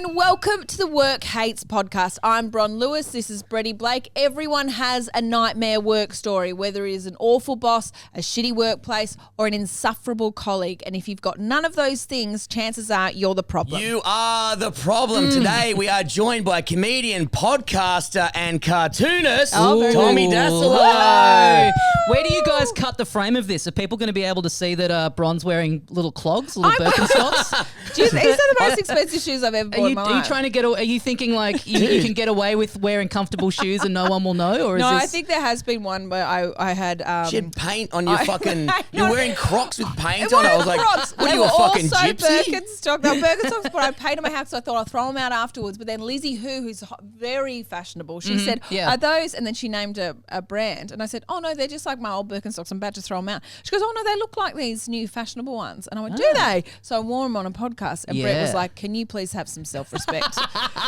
and welcome to the Work Hates podcast. I'm Bron Lewis. This is Bretty Blake. Everyone has a nightmare work story, whether it is an awful boss, a shitty workplace, or an insufferable colleague. And if you've got none of those things, chances are you're the problem. You are the problem. Today we are joined by comedian, podcaster, and cartoonist, Tommy Dassalo. Where do you guys cut the frame of this? Are people going to be able to see that Bron's wearing little clogs, little Birkenstocks? These are the most expensive shoes I've ever bought in my life. Are you trying to get? Are you thinking like you can get away with wearing comfortable shoes and no one will know? Or is No, this... I think there has been one where I had. She had paint on your fucking. You're wearing Crocs with paint It on it. I was wasn't like, Crocs. what are They you, a were fucking also gypsy? Birkenstock. They were Birkenstocks, but I painted my house, so I thought I'll throw them out afterwards. But then Lizzie, who's very fashionable, she said, "Are those?" And then she named a brand, and I said, "Oh no, they're just like my old Birkenstocks. I'm about to throw them out." She goes, "Oh no, they look like these new fashionable ones." And I went, "Do they?" So I wore them on a podcast, and Brett was like, "Can you please have some self-respect?"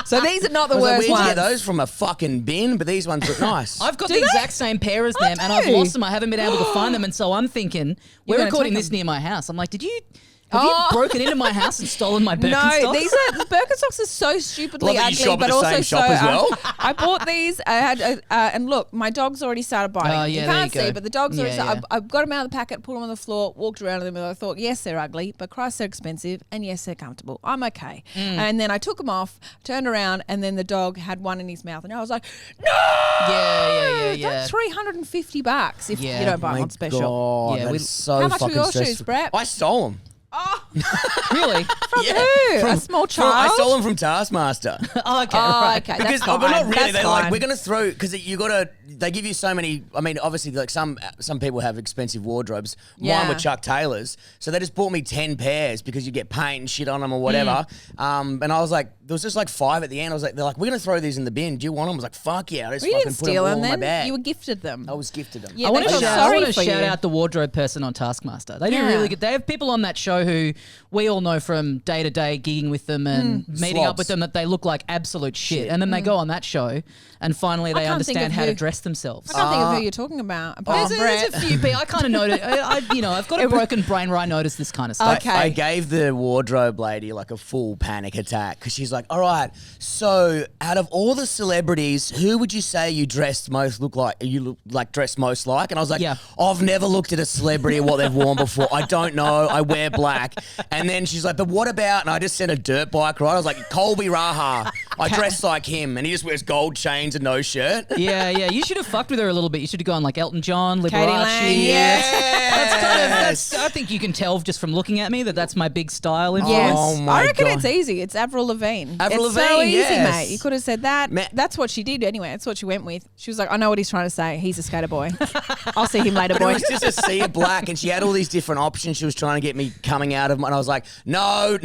So these are not the worst Where'd ones. you get those from? A fucking bin? But these ones look nice. I've got the exact same pair as them, and I've lost them. I haven't been able to find them, and so I'm thinking we're gonna recording take this them. near my house. I'm like, have you broken into my house and stolen my Birkenstocks? No, Birkenstocks are so stupidly Love that you ugly, shop at but the also same so. shop as well. I bought these. I had, and look, my dog's already started biting. Oh, yeah, you there can't you go. see, but the dog's already. Yeah, started. I got them out of the packet, put them on the floor, walked around them, and I thought, yes, they're ugly, but Christ, they're expensive, and yes, they're comfortable. I'm okay. And then I took them off, turned around, and then the dog had one in his mouth, and I was like, no. Yeah. That's $350 if Yeah. you don't buy My them on special. God, Yeah, that's so How much were fucking your shoes, stressful. Brett? I stole them. Really? From who? A small child? I stole them from Taskmaster. Oh, okay, Oh, right. okay. Because that's but fine. not really. That's They're like, fine. we're gonna throw because you gotta. They give you so many. I mean, obviously, like some people have expensive wardrobes. Yeah. Mine were Chuck Taylor's, so they just bought me 10 pairs because you get paint and shit on them or whatever. And I was like, there was just like 5 at the end. I was like, they're like, we're gonna throw these in the bin. Do you want them? I was like, fuck yeah. I just Well, you fucking didn't put them steal all them in my then. bag. You were gifted them. I was gifted them. Yeah, I want they to felt sorry for shout you. out the wardrobe person on Taskmaster. They do Yeah. really good. They have people on that show who we all know from day to day gigging with them and meeting up Slobs. with them that they look like absolute shit. And then they go on that show and finally they can't think understand of how to who- dress themselves. I can't think of who you're talking about. apart from There's Brett. a few people. I kind of noticed. I've got a broken brain where I notice this kind of stuff. Okay. I gave the wardrobe lady like a full panic attack because she's like, all right, so out of all the celebrities, who would you say you dressed most dressed most like? And I was like, Yeah. I've never looked at a celebrity and what they've worn before. I don't know. I wear black. And then she's like, but what about, and I just sent a dirt bike ride. I was like, Colby Raha. I dress like him and he just wears gold chains and no shirt. Yeah. You should have fucked with her a little bit. You should have gone like Elton John, Liberace. Katie Lang, Yes. I think you can tell just from looking at me that that's my big style influence. Yes. Oh my I reckon God. it's easy. It's Avril Lavigne. Avril it's so Lavigne, easy, yes. mate. You could have said that. Ma- That's what she did anyway. That's what she went with. She was like, I know what he's trying to say. He's a skater boy. I'll see him later, But it boy. was just a sea of black, and she had all these different options. She was trying to get me coming out of them, and I was like, no.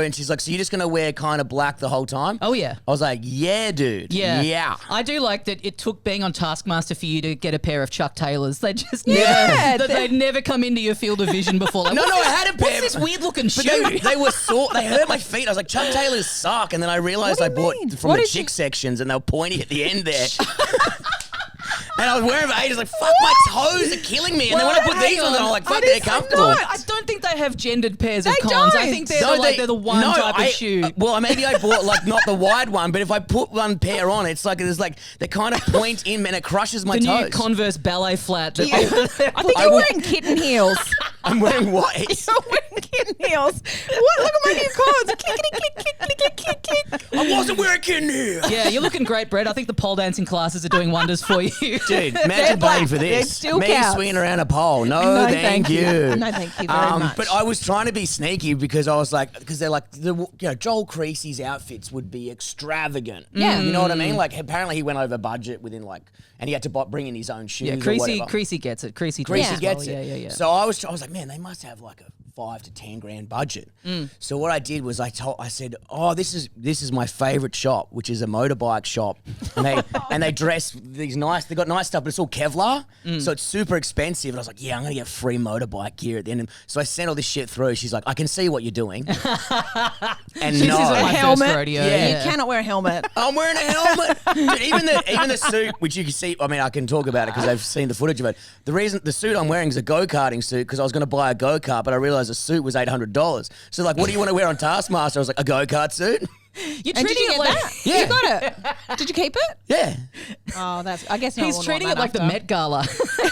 And she's like, so you're just going to wear kind of black the whole time? Oh, yeah. I was like, yeah, dude. Yeah. I do like that it took being on Taskmaster for you to get a pair of Chuck Taylors. They just Yeah, they'd never come into your field of vision before. Like, No, what's I this- had a pair. What's this weird looking But shoe? they were sore. They hurt my feet. I was like, Chuck Taylors suck. And then I realized What I do you bought mean? from What the did chick you- sections, and they were pointy at the end there. And I was wearing them for ages, like, fuck, my toes are killing me. And then when I put hang these on, on. I'm like, fuck, I they're didn't- comfortable. no, I don't think they have gendered pairs of They cons. I don't. think they're the one type of shoe. Well, maybe I bought like not the wide one, but if I put one pair on, it's like there's like they kind of point in and it crushes my the toes. new Converse ballet flat. That I think you're wearing kitten heels. I'm wearing white. You're wearing kitten heels. What? Look at my new cons. Clickety click, click, click, click, click, click. I wasn't wearing kitten here. Yeah, you're looking great, Brett. I think the pole dancing classes are doing wonders for you. Dude, They're imagine black. paying for They this. still Me count. swinging around a pole. No, thank you. No, thank you very much. But I was trying to be sneaky because I was like, because they're like, Joel Creasy's outfits would be extravagant. Yeah. You know what I mean? Like, apparently he went over budget within like, and he had to bring in his own shoes Yeah, or whatever. Creasy gets it. Creasy Greasy dresses gets well. it. Yeah. So I was like, man, they must have like a $5 to $10,000 budget. So what I did was I said, oh, this is my favorite shop, which is a motorbike shop, and they dress these nice. They got nice stuff, but it's all Kevlar, so it's super expensive. And I was like, yeah, I'm gonna get free motorbike gear at the end. So I sent all this shit through. She's like, I can see what you're doing, and This no. isn't my helmet. first rodeo. Yeah. You cannot wear a helmet. I'm wearing a helmet. Dude, even the suit, which you can see, I mean, I can talk about it because I've seen the footage of it. The suit I'm wearing is a go-karting suit because I was going to buy a go-kart, but I realized a suit was $800. So like, what do you want to wear on Taskmaster? I was like, a go-kart suit. You're And treating did you it get like that? Yeah. You got it. Did you keep it? Yeah. Oh, I guess no he's one treating want it like that the after. Met Gala.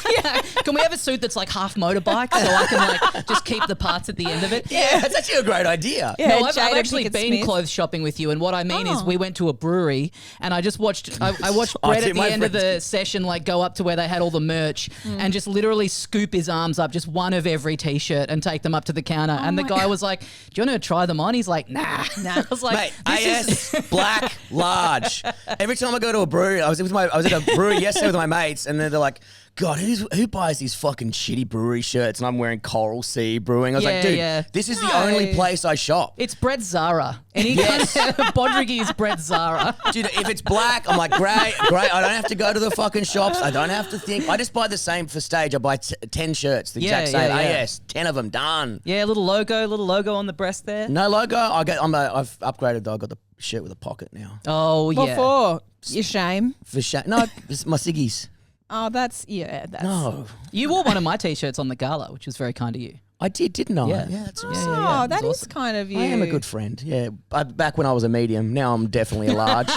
Yeah. Can we have a suit that's like half motorbike so I can like just keep the parts at the end of it? Yeah, that's actually a great idea. Yeah, No, I've Jada actually Pinkett been Smith. clothes shopping with you, and what I mean is we went to a brewery, and I just watched. I watched Oh, Brett dude, at the my end of friends- the session, like go up to where they had all the merch, and just literally scoop his arms up, just one of every t-shirt, and take them up to the counter. and the my guy was like, "Do you want to try them on?" He's like, "Nah." I was like, Mate, "This is." AS black large. Every time I go to a brewery, I was at a brewery yesterday with my mates, and then they're like, "God, who buys these fucking shitty brewery shirts?" And I'm wearing Coral Sea Brewing. I was Yeah, like, "Dude, yeah. this is the only place I shop." It's Brett Zara. Any kind of Bodrigi's Brett Zara. Dude, if it's black, I'm like, great. I don't have to go to the fucking shops. I don't have to think. I just buy the same for stage. I buy 10 shirts, the exact same. yeah. AS, 10 of them, done. Yeah, little logo on the breast there. No logo. I've upgraded though. I got the shirt with a pocket now. Oh yeah. What for? Your shame? For no, it's my ciggies. Oh, that's. No, You wore one of my t-shirts on the gala, which was very kind of you. I didn't I? Yeah. That's Oh, yeah. that That's is kind of you. I am a good friend. Yeah, back when I was a medium, now I'm definitely a large.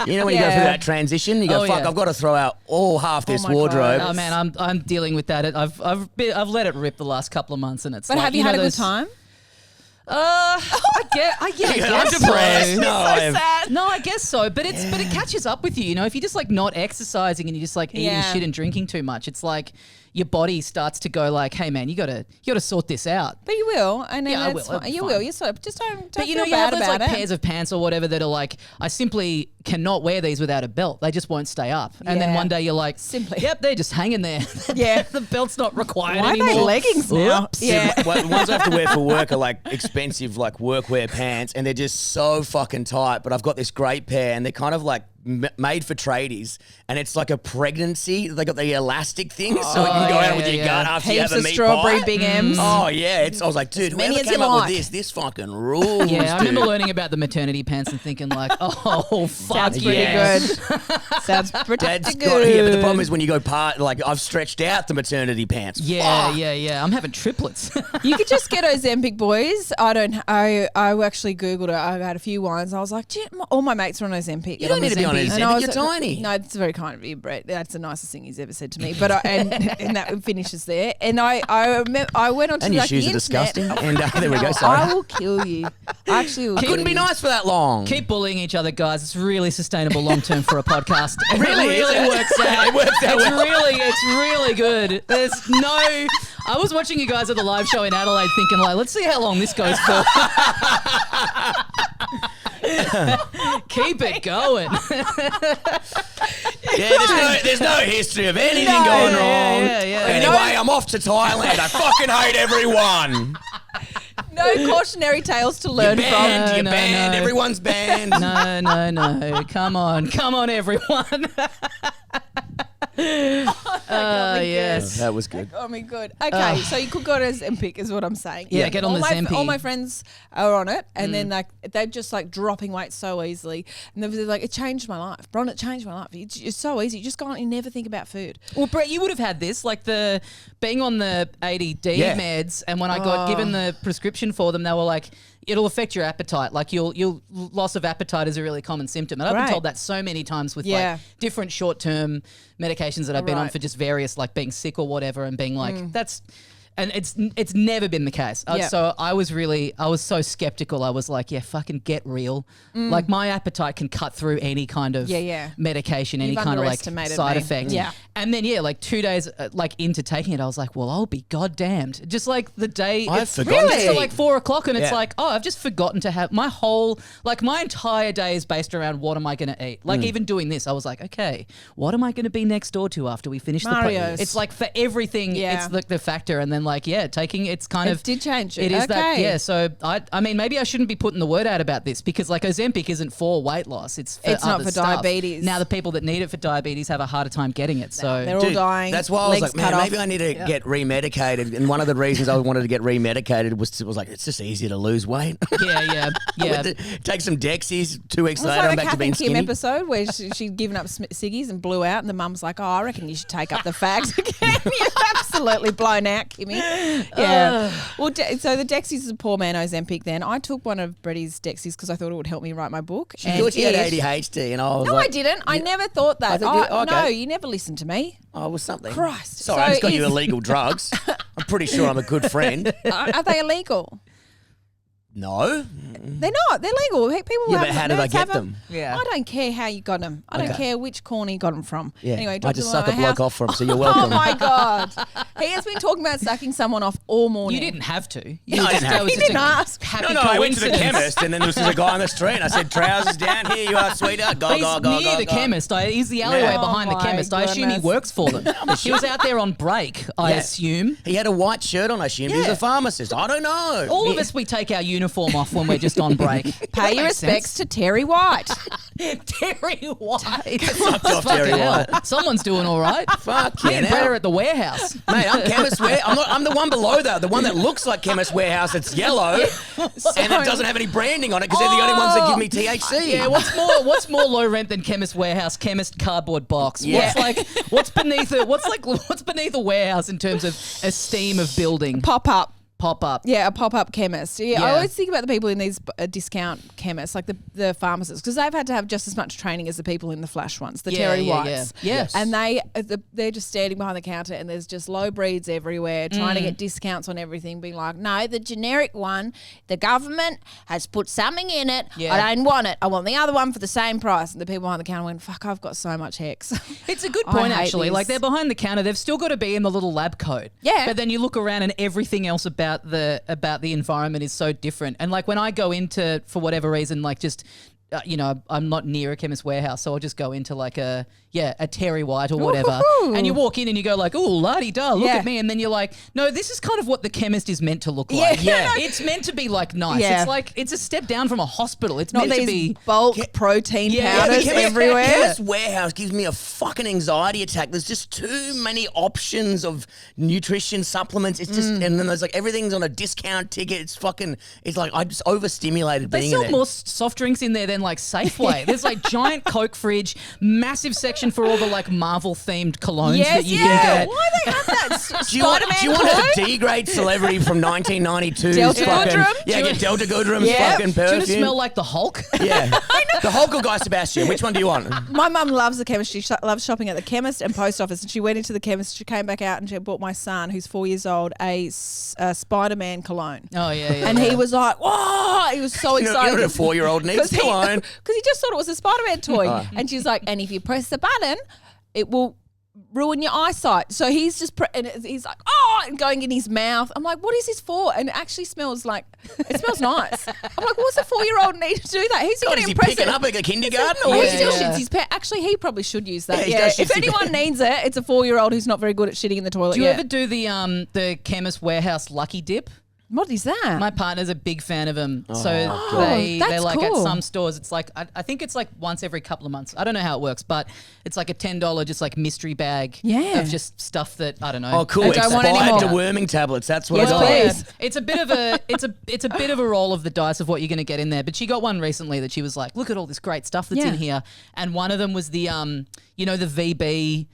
You know when you go through Yeah. that transition, you go, Oh, "Fuck, yeah. I've got to throw out all half this my wardrobe." God. Oh man, I'm dealing with that. I've let it rip the last couple of months, and it's. But like, have you had a good those- time? I guess I'm so. depressed. No, No, I guess so. But it catches up with you. You know, if you're just like not exercising and you're just like eating Yeah. shit and drinking too much, it's like your body starts to go like, "Hey man, you gotta sort this out." But you will, and then Yeah, I it's will. fine. You Fine. will. You sort of just don't But you feel know, you have bad those about like it. pairs of pants or whatever that are like, I simply cannot wear these without a belt. They just won't stay up. And then Yeah. one day you're like, Simply. yep, they're just hanging there. Yeah. The belt's not required Why are anymore. they leggings now? Oops. Yeah. Well, the ones I have to wear for work are like expensive, like workwear pants, and they're just so fucking tight. But I've got this great pair, and they're kind of like made for tradies, and it's like a pregnancy. They got the elastic thing, so you can go yeah, out with yeah, your yeah. gut after you Heaps have a of meat strawberry pie. Big M's. Oh yeah, I was like, dude, many whoever as came you up like. with this fucking rules. Yeah, I remember dude. learning about the maternity pants and thinking like, oh, fuck. Sounds pretty Yes. good. Sounds pretty That's good. got, yeah, but the problem is when you go like I've stretched out the maternity pants. Yeah, Fuck. yeah. I'm having triplets. You could just get Ozempic, boys. I actually Googled it. I had a few ones. I was like, "Gee, all my mates are on Ozempic. You don't need to be on Ozempic. And I Ozempic. was You're tiny. No, it's very kind of you, Brett. That's the nicest thing he's ever said to me. But and that finishes there. And I went on to And your like, shoes the are disgusting. internet. And there we go. I Sorry. will kill you. I actually will. Couldn't be nice for that long. Keep bullying each other, guys. It's really sustainable long term for a podcast. Really? It really Is it? works out. It works out well. It's really good. There's no. I was watching you guys at the live show in Adelaide, thinking like, let's see how long this goes for. Keep it going. Yeah, there's no history of anything going wrong. yeah. Anyway, I'm off to Thailand. I fucking hate everyone. No cautionary tales to learn You're from. banned. You're No, banned. no. Everyone's banned. No. Come on, everyone. Yes. That was good. Oh my god. Okay, so you could go to Ozempic is what I'm saying. Yeah, get on the Zempi. All my friends are on it, and then like they're just like dropping weight so easily, and they're like, it changed my life. Bron, it changed my life. It's so easy. You just go on, you never think about food. Well, Brett, you would have had this, like the being on the ADD Yeah. meds, and when I got given the prescription for them, they were like, it'll affect your appetite. Like you'll loss of appetite is a really common symptom, and I've been Right. told that so many times with Yeah. like different short-term medications that I've been on Right. for just various like being sick or whatever, and being like that's. And it's never been the case. Yeah. So I was so skeptical. I was like, yeah, fucking get real. Like my appetite can cut through any kind of Yeah. medication, any You've kind of like underestimated side me. effect. Yeah. And then like 2 days like into taking it, I was like, well, I'll be goddamned. Just like the day I've it's forgotten gets to to eat. like 4 o'clock, and it's Yeah. like, oh, I've just forgotten to have my entire day is based around what am I going to eat. Like even doing this, I was like, okay, what am I going to be next door to after we finish Mario's. the? It's like for everything, Yeah. it's like the factor, and then like taking it's kind It of did change it. It is that Okay. yeah. So I mean maybe I shouldn't be putting the word out about this because like Ozempic isn't for weight loss. It's It's not other for stuff. diabetes. Now the people that need it for diabetes have a harder time getting it. So They're all Dude, dying. that's why I was legs like, man, cut maybe off. I need to get remedicated. And one of the reasons I wanted to get remedicated was like, it's just easier to lose weight. yeah. Take some Dexies. 2 weeks It's later, like I'm the back to Kath being and Kim skinny. episode where she'd given up ciggies and blew out, and the mum's like, "Oh, I reckon you should take up the fags again." You're absolutely blown out, Kimmy. Yeah. Well, so the Dexies is a poor man Ozempic then. I took one of Bretti's Dexies because I thought it would help me write my book. She thought she had ADHD and I was No, like... I didn't. I never thought that. Okay. No, you never listened to me. Oh, was something. Christ. Sorry, I just got you illegal drugs. I'm pretty sure I'm a good friend. Are they illegal? No. They're not. They're legal. People Yeah, have but how did I get them? Yeah. I don't care how you got them. I don't care which corner you got them from. Yeah. Anyway, I dropped just them suck at a my bloke house. off from, so you're welcome. Oh my God. He has been talking about sucking someone off all morning. You didn't have to. No, I didn't have was to. just He didn't ask. happy No, I went to the coincidence. chemist and then there was a guy on the street and I said, trousers down, here you are, sweetheart. Go, He's go, go, near go, the go. chemist. He's the alleyway Yeah. behind the Oh my chemist. I assume he goodness. works for them. He was out there on break, I Yeah. assume. He had a white shirt on, I assumed. He was Yeah. a pharmacist. I don't know. All of us, we take our uniform off when we're just on break. Pay your respects to Terry White. Terry White. Fucked off Terry Fucking hell. White. Someo's doing all right. Fuck Me yeah. and Brett are at the warehouse. Mate, I'm Chemist Warehouse. I'm the one below that, the one that looks like Chemist Warehouse. It's yellow and it doesn't have any branding on it because they're the only ones that give me THC. Yeah, what's more low rent than Chemist Warehouse? Chemist cardboard box. Yeah. What's beneath a warehouse in terms of esteem of building? Pop up. Pop up. Yeah, a pop-up chemist. Yeah, I Yeah. always think about the people in these discount chemists, like the pharmacists, because they've had to have just as much training as the people in the flash ones, the Terry Whites. Yeah. Yes. And they're just standing behind the counter and there's just low breeds everywhere trying to get discounts on everything, being like, no, the generic one, the government has put something in it. Yeah. I don't want it. I want the other one for the same price. And the people behind the counter went, fuck, I've got so much hex. It's a good I point, hate actually. this. Like, they're behind the counter. They've still got to be in the little lab coat. Yeah. But then you look around and everything else about the environment is so different. And, like, when I go into, for whatever reason, like, just... I'm not near a Chemist Warehouse, so I'll just go into like a Terry White or whatever. Ooh. And you walk in and you go like, "Ooh, la-di-da, look Yeah. at me." And then you're like, "No, this is kind of what the chemist is meant to look like. Yeah. It's meant to be like nice. Yeah. It's like it's a step down from a hospital. It's Not meant to these be bulk protein Yeah, powders Chemist- everywhere. Chemist Warehouse gives me a fucking anxiety attack. There's just too many options of nutrition supplements. It's just, and then there's like everything's on a discount ticket. It's like I'm just overstimulated They being sell in there. more soft drinks in there than like Safeway. There's like giant Coke fridge, massive section for all the like Marvel themed colognes Yes, that you yeah. can get. Why they have that? Do you want Spider-Man a D-grade celebrity from 1992? Delta Goodrum? Yeah, get Delta Goodrum's Yeah. fucking Do you perfume. want to smell like the Hulk? Yeah. The Hulk or Guy Sebastian? Which one do you want? My mum loves the chemist. She loves shopping at the chemist and post office. And she went into the chemist. She came back out and she bought my son, who's 4 years old, a Spider-Man cologne. Oh yeah. And he was like, "Whoa!" He was so You know excited. what a 4-year-old needs? Because Cologne. he just thought it was a Spider-Man toy. And she's like, "And if you press the button, it will ruin your eyesight." So he's just and he's like, "Oh!" and going in his mouth. I'm like, "What is this for?" And it actually smells like it smells nice. I'm like, "What's a 4-year-old need to do that? He's God, going is to he impress picking it." up like a kindergarten? Or He what? still Yeah. shits his pants. Actually, he probably should use that. Yeah, he Yeah. does shit If his anyone needs it, it's a 4-year-old who's not very good at shitting in the toilet. Do you Yeah. ever do the Chemist Warehouse Lucky Dip? What is that? My partner's a big fan of them. So God. they're That's like at cool. some stores, it's like, I think it's like once every couple of months. I don't know how it works, but it's like a $10 just like mystery bag Yeah. of just stuff that, I don't know. Oh, cool. I don't want any Expired more. deworming tablets. That's what Yes, I got. please. It's a bit of a it's a bit of a roll of the dice of what you're going to get in there. But she got one recently that she was like, "Look at all this great stuff that's Yeah. in here," and one of them was the the VB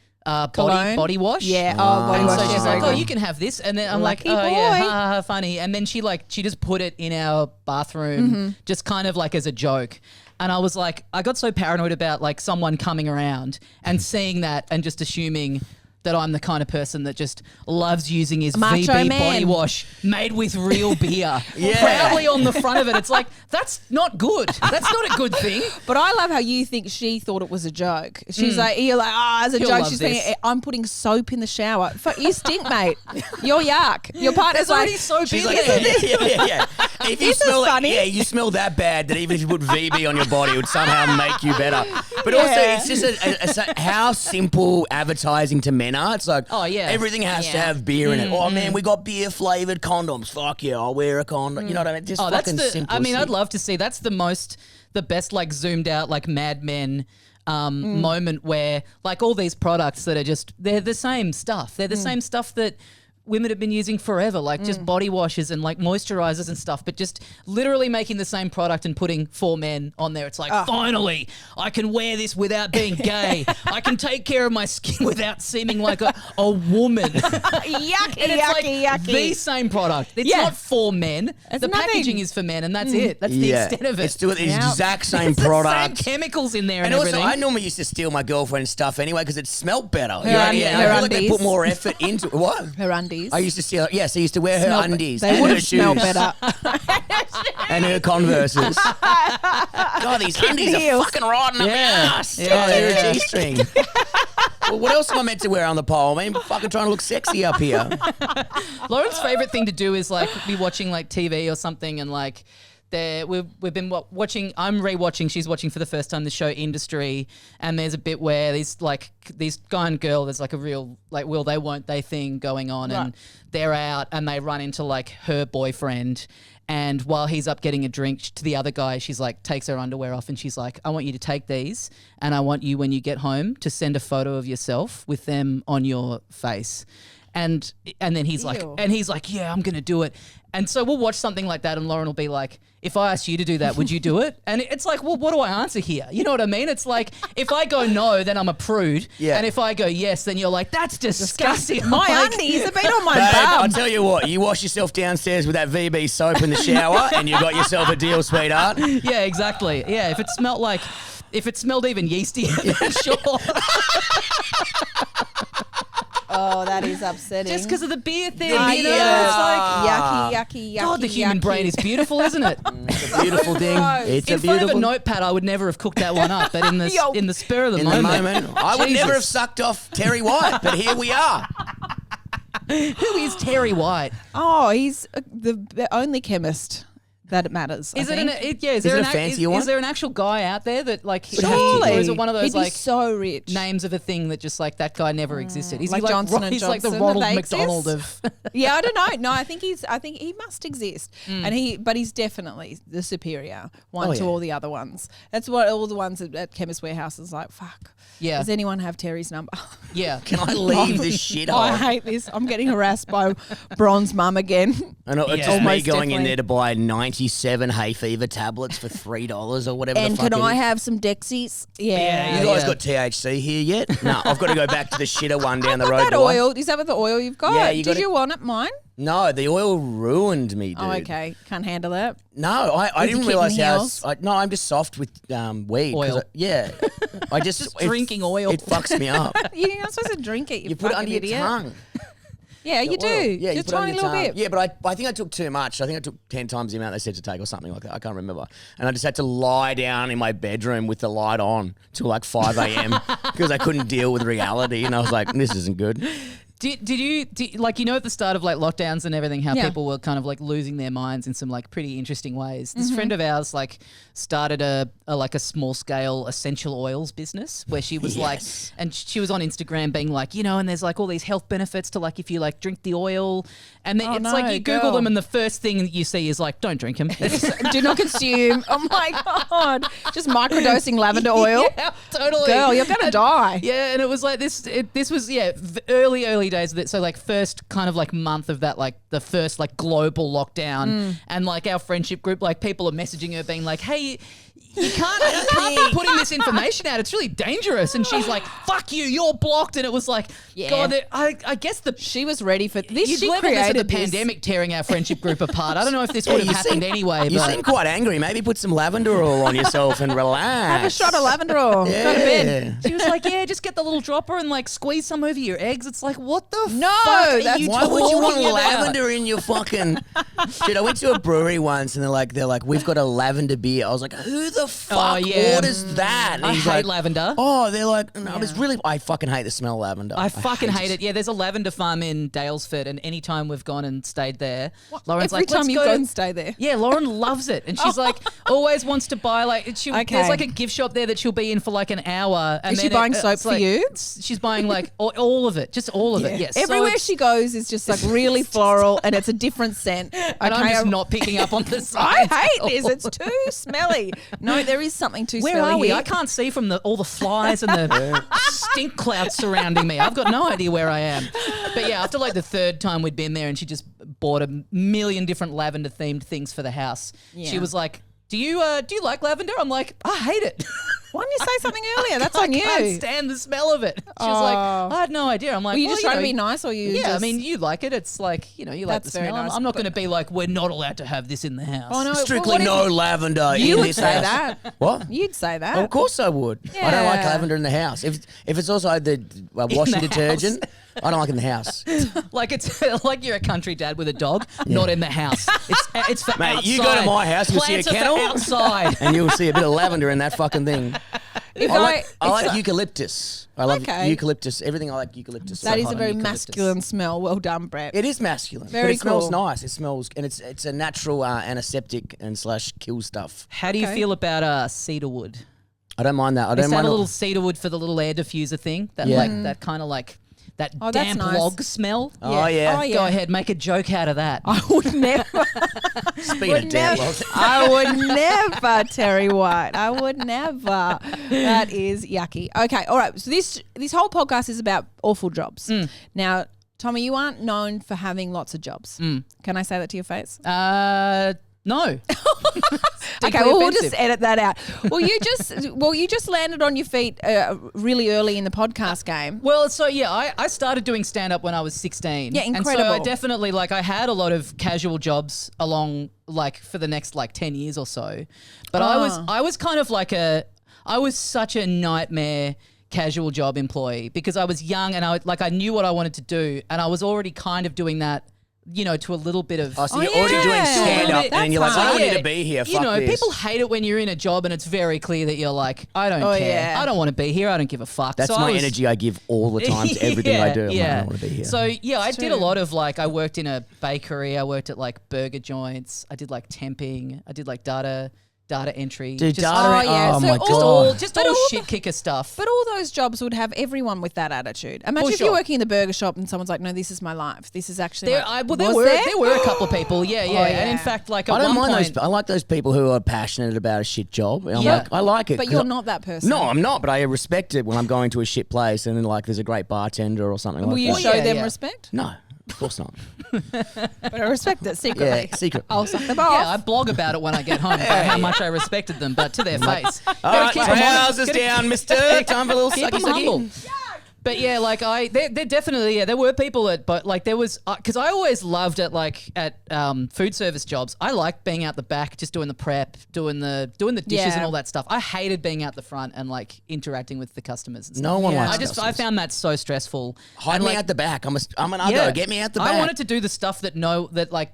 Cologne? body wash. Yeah. Oh, body And wash. so yeah, she's very like, "Oh, good. you can have this," and then I'm Lucky like, "Oh yeah, boy. ha, ha, ha, funny." And then she just put it in our bathroom, just kind of like as a joke. And I was like, I got so paranoid about like someone coming around and seeing that and just assuming that I'm the kind of person that just loves using his Macho VB man. body wash made with real beer. Yeah. Proudly on the front of it. It's like, that's not good. That's not a good thing. But I love how you think she thought it was a joke. She's like, you're like, as a He'll joke. love She's this. thinking, I'm putting soap in the shower. Fuck, you stink, mate. You're yuck. Your partner's There's like, already soap She's in like, there. yeah. If you This is smell funny. you smell that bad that even if you put VB on your body, it would somehow make you better. But also, Yeah. it's just how simple advertising to men are. It's like, Oh, yeah. everything has to Yeah. have beer in it. Oh man, we got beer flavored condoms. Fuck yeah, I'll wear a condom. You know what I mean? Just Oh, that's fucking simple. I mean, I'd love to see. That's the best, like zoomed out, like Mad Men moment where like all these products that are just they're the same stuff. They're the same stuff that women have been using forever, like just body washes and like moisturizers and stuff, but just literally making the same product and putting for men on there. It's like, finally, I can wear this without being gay. I can take care of my skin without seeming like a woman. yucky. The same product. It's not for men. The packaging is for men, and that's it. That's the extent of it. It's doing the exact same product. Same chemicals in there and also, everything. I normally used to steal my girlfriend's stuff anyway because it smelled better. Her I feel like they put more effort into it. What? Her undies. I used to steal. Yes, I used to wear her undies. They and would her have smelled shoes. better. And her Converses. God, these undies are fucking riding up my ass. Yeah, they're a G-string. Well, what else am I meant to wear on the pole? I mean, fucking trying to look sexy up here. Lauren's favorite thing to do is like be watching like TV or something, and like we've been watching. I'm rewatching. She's watching for the first time the show Industry, and there's a bit where these guy and girl. There's like a real like will they won't they thing going on, and they're out and they run into like her boyfriend. And while he's up getting a drink to the other guy, she's like, takes her underwear off and she's like, I want you to take these and I want you, when you get home, to send a photo of yourself with them on your face. And then he's like, yeah, I'm going to do it. And so we'll watch something like that and Lauren will be like, if I asked you to do that, would you do it? And it's like, well, what do I answer here? You know what I mean? It's like, if I go no, then I'm a prude. Yeah. And if I go yes, then you're like, that's disgusting. My undies have been on my bum. bum. I'll tell you what, you wash yourself downstairs with that VB soap in the shower and you got yourself a deal, sweetheart. Yeah, exactly. Yeah, if it smelled even yeastier, then sure. Oh, that is upsetting. Just because of the beer thing, It's like yucky. God, the human brain is beautiful, isn't it? It's a beautiful thing. It's in a front beautiful of a notepad, I would never have cooked that one up, but in the spur of the moment, I would never have sucked off Terry White, but here we are. Who is Terry White? Oh, he's the only chemist that it matters. Is there a fancy one? Is there an actual guy out there that like? Surely, or is it one of those he'd be like so rich names of a thing that just like that guy never existed? Is like he like Johnson and he's like the Johnson, Ronald they McDonald exist? of? Yeah, I don't know. No, I think he must exist, but he's definitely the superior one to all the other ones. That's what all the ones at Chemist Warehouse is like. Fuck. Yeah. Does anyone have Terry's number? Yeah. Can I leave this shit I on? hate this. I'm getting harassed by Bron's mum again. I know, it's just me going in there to buy 97 hay fever tablets for $3 or whatever And the fuck can it I is. have some Dexies? Yeah. You guys got THC here yet? No, I've got to go back to the shitter one down the road. That oil. Is that what the oil you've got? Yeah, Did you want it? Mine? No, the oil ruined me, dude. Oh, okay. Can't handle that. No, I didn't your realise kitten how. heels? I'm just soft with weed. Oil. I just drinking oil. It fucks me up. You're not supposed to drink it. You put it under your tongue. Yeah, you do. Yeah, you just put it tiny under your little tongue. bit. Yeah, but I think I took too much. I think I took 10 times the amount they said to take or something like that. I can't remember. And I just had to lie down in my bedroom with the light on till like 5 a.m. because I couldn't deal with reality. And I was like, this isn't good. Did you like, you know, at the start of like lockdowns and everything, how people were kind of like losing their minds in some like pretty interesting ways. This friend of ours like started a small scale essential oils business where she was like, and she was on Instagram being like, you know, and there's like all these health benefits to like if you like drink the oil, and then it's like you Google them and the first thing that you see is like, don't drink them. Do not consume. Oh my God. Just microdosing lavender oil. Yeah, totally. Girl, you're going to die. Yeah, and it was like this was early days of it. So like first kind of like month of that, like the first like global lockdown, and like our friendship group, like people are messaging her being like, hey, you can't be putting this information out. It's really dangerous. And she's like, fuck you, you're blocked. And it was like, God, I guess she was ready for this. You'd she level this at the created pandemic tearing our friendship group apart. I don't know if this would have happened anyway. You seem quite angry. Maybe put some lavender oil on yourself and relax. Have a shot of lavender oil. Go to bed. She was like, yeah, just get the little dropper and like squeeze some over your eggs. It's like, what the fuck are you why would you want talking about? lavender in your fucking... Dude, I went to a brewery once and they're like, we've got a lavender beer. I was like, who the fuck orders that? And I he's hate like, lavender. Oh, they're like, no, it's really... I fucking hate the smell of lavender. I fucking hate it. Yeah, there's a lavender farm in Dalesford, and anytime we've gone and stayed there, Lauren's Every like, let's time you go go and stay there. Yeah, Lauren loves it, and she's like, always wants to buy like. There's like a gift shop there that she'll be in for like an hour. And is she buying soap for you? She's buying like all of it, just all of it. Yes. Everywhere she goes is just like really floral, and it's a different scent. And I'm just not picking up on this. I hate this. It's too smelly. No, no, there is something too Where smelly are we? here. I can't see from all the flies and the stink clouds surrounding me. I've got no idea where I am. But yeah, after like the third time we'd been there and she just bought a million different lavender themed things for the house. Yeah. She was like, do you like lavender? I'm like, I hate it. Why didn't you say something earlier? That's on I you. can't stand the smell of it. She was like, I had no idea. I'm like, Were you just well, trying to know, be nice, or you? Yeah, just... I mean, you like it. It's like, you like the That's very smell. nice, I'm not but- going to be like, we're not allowed to have this in the house. Oh no, Strictly what if no lavender You in would this say house. that. What? You'd say that. Of course I would. I don't like Yeah. lavender in the house. If it's also the washing the detergent, I don't like it in the house. Like it's like you're a country dad with a dog, not in the house. It's for Mate, outside. you go to my house, you'll see a Plants are for kennel. outside. And you'll see a bit of lavender in that fucking thing. If I I- like eucalyptus. I love Okay. eucalyptus. Everything I like eucalyptus. That is hot a on very eucalyptus. masculine smell. Well done, Brett. It is masculine. Very but it smells cool. nice. It smells, and it's a natural antiseptic and / kill stuff. How do you Okay. feel about cedarwood? I don't mind that. I They don't have mind a little cedarwood for the little air diffuser thing. That Yeah. like that kind of like that Oh, that's damp nice. log smell. Oh yeah. Oh, yeah. Go ahead, make a joke out of that. I would never. Speaking of damn logs. I would never, Terry White. I would never. That is yucky. Okay, all right. So this whole podcast is about awful jobs. Now, Tommy, you aren't known for having lots of jobs. Can I say that to your face? No. Okay, well, we'll just edit that out. Well, you just landed on your feet really early in the podcast game. Well, so yeah, I started doing stand-up when I was 16. Yeah, And so incredible. I definitely, I had a lot of casual jobs along, for the next, 10 years or so. But I was kind of I was such a nightmare casual job employee because I was young and I knew what I wanted to do and I was already kind of doing that, to a little bit of... Oh, so Oh, you're already doing yeah. stand-up That's and you're like, fine. I don't Yeah. need to be here. You Fuck know, this. people hate it when you're in a job and it's very clear that you're like, I don't Oh, care. yeah. I don't want to be here. I don't give a fuck. That's So my I was- energy I give all the time to everything I do. I'm like, I don't want to be here. So yeah, I did a true. lot of I worked in a bakery. I worked at burger joints. I did temping. I did data entry. Dude, just, data. Oh, yeah. Oh So my all- god. just But all all shit kicker stuff. But all those jobs would have everyone with that attitude. Imagine For if you're sure. working in the burger shop and someone's like, "No, this is my life. This is actually." there Was were a couple of people. Yeah, yeah. Oh, And in yeah. fact, at I don't one mind point, those. I like those people who are passionate about a shit job. And I'm Yeah. like, I like it. But 'cause you're I- not that person. No, I'm not. But I respect it when I'm going to a shit place and then there's a great bartender or something Will like you that. show yeah, them yeah. respect? No, of course not. But I respect it secretly. Yeah, secret. I'll suck them yeah, I off. blog about it when I get home about how much I respected them, but to their face. All right, keep 'em honest. trousers down, mister. Time for a little Keep sucky them humble. sucky. But yeah, they're definitely, there were people but there was, because I always loved at food service jobs. I liked being out the back, just doing the prep, doing the dishes Yeah. and all that stuff. I hated being out the front and interacting with the customers and stuff. No one Yeah. likes I customers. found that so stressful. Hide And, me out the back. I'm an uggo. Get me out the back. I wanted to do the stuff that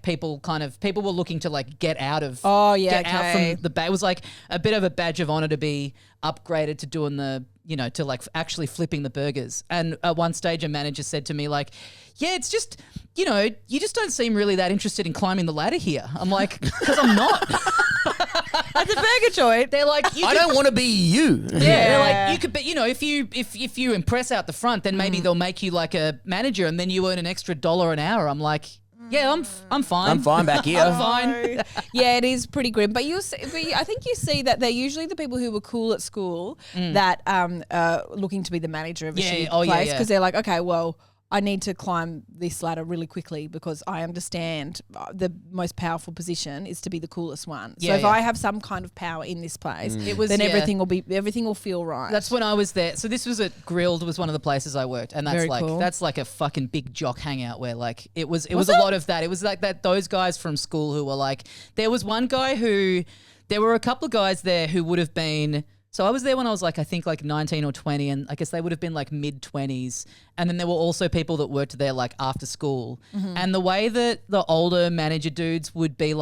people were looking to get out of. Oh, yeah, get out okay. from the back. It was a bit of a badge of honor to be upgraded to doing the to actually flipping the burgers. And at one stage, a manager said to me yeah, it's just you just don't seem really that interested in climbing the ladder here. I'm like, because I'm not. At the burger joint. They're like, I don't want to be you. yeah, they're like, you could be, if you impress out the front, then maybe they'll make you a manager and then you earn an extra $1 an hour. I'm like, yeah, I'm fine. I'm fine back here. I'm fine. Yeah, it is pretty grim. But I think you see that they're usually the people who were cool at school that looking to be the manager of a Yeah, shitty oh, yeah, place yeah. because they're like, okay, well, I need to climb this ladder really quickly because I understand the most powerful position is to be the coolest one. So Yeah, if yeah. I have some kind of power in this place, then yeah. everything will feel right. That's when I was there. So this was at Grilled, was one of the places I worked, and that's Very cool. that's a fucking big jock hangout where it was Was a it? lot of that. It was those guys from school who were there was one guy there were a couple of guys there who would have been. So I was there when I was I think 19 or 20, and I guess they would have been mid-20s. And then there were also people that worked there after school. Mm-hmm. And the way that the older manager dudes would be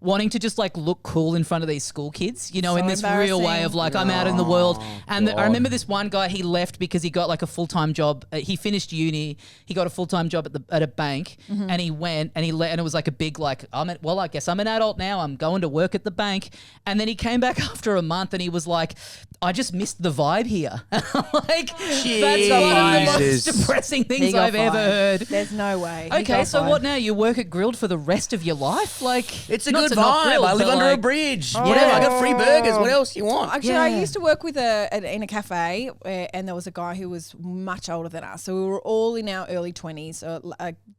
wanting to just look cool in front of these school kids, in So this real way of I'm out in the world. And I remember this one guy, he left because he got a full-time job. He finished uni, he got a full-time job at a bank, and he went and and it was a big I guess I'm an adult now. I'm going to work at the bank. And then he came back after a month and he was like, I just missed the vibe here. That's one of the most Jesus. depressing He things got I've ever fired. heard. There's no way. He Okay, got so fired. what now? You work at Grilled for the rest of your life? It's a not good good not vibe. grilled, I live but under a like- bridge. Whatever. I got free burgers. What else you want? Actually, I used to work with in a cafe, and there was a guy who was much older than us. So we were all in our early 20s,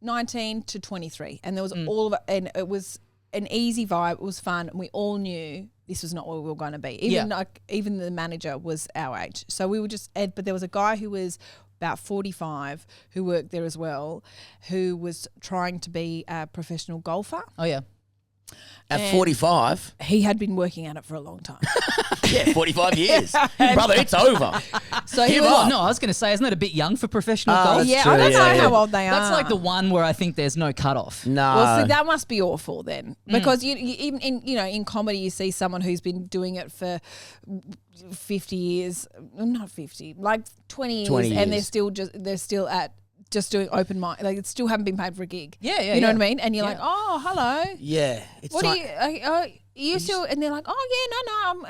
19 to 23, and there was all of it, and it was an easy vibe. It was fun, and we all knew this was not where we were going to be. Even the manager was our age, so we were just. But there was a guy who was about 45 who worked there as well, who was trying to be a professional golfer. Oh yeah. At 45? He had been working at it for a long time. Yeah, 45 years. Brother, it's over. So he Give was, up. No, I was going to say, isn't that a bit young for professional Oh, golf? that's yeah, true, I don't know yeah. how old they are. That's like the one where I think there's no cutoff. No. Well, see, that must be awful then, because you even in comedy you see someone who's been doing it for 50 years, not 50, like 20 years, 20 and years. they're still at just doing open mic, like still haven't been paid for a gig. Yeah, you know yeah. what I mean? And you're Yeah. like, oh, hello, yeah. It's what like, do you still? And they're like, oh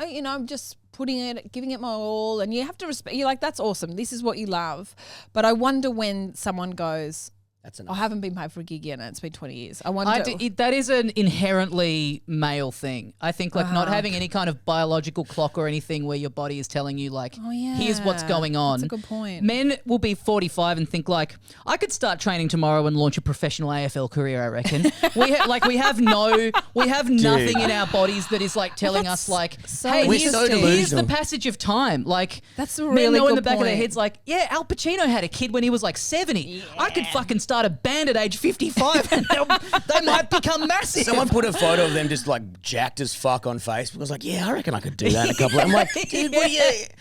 yeah, no, I'm just giving it my all, and you have to respect. You're like, that's awesome. This is what you love, but I wonder when someone goes, that's I enough. haven't been paid for a gig yet, and it's been 20 years. I wonder. That is an inherently male thing. I think like not having any kind of biological clock or anything where your body is telling you like, Oh, yeah. here's what's going on. That's a good point. Men will be 45 and think like, I could start training tomorrow and launch a professional AFL career, I reckon. we have nothing in our bodies that is like telling us like, hey, We're here's, so here's the delusional. passage of time. Like That's a men really know in the good back of their point. heads like, yeah, Al Pacino had a kid when he was like 70. I could fucking start a band at age 55 and they might become massive. Someone put a photo of them just like jacked as fuck on Facebook. I was like, yeah, I reckon I could do that in a couple of... I'm like, dude, what are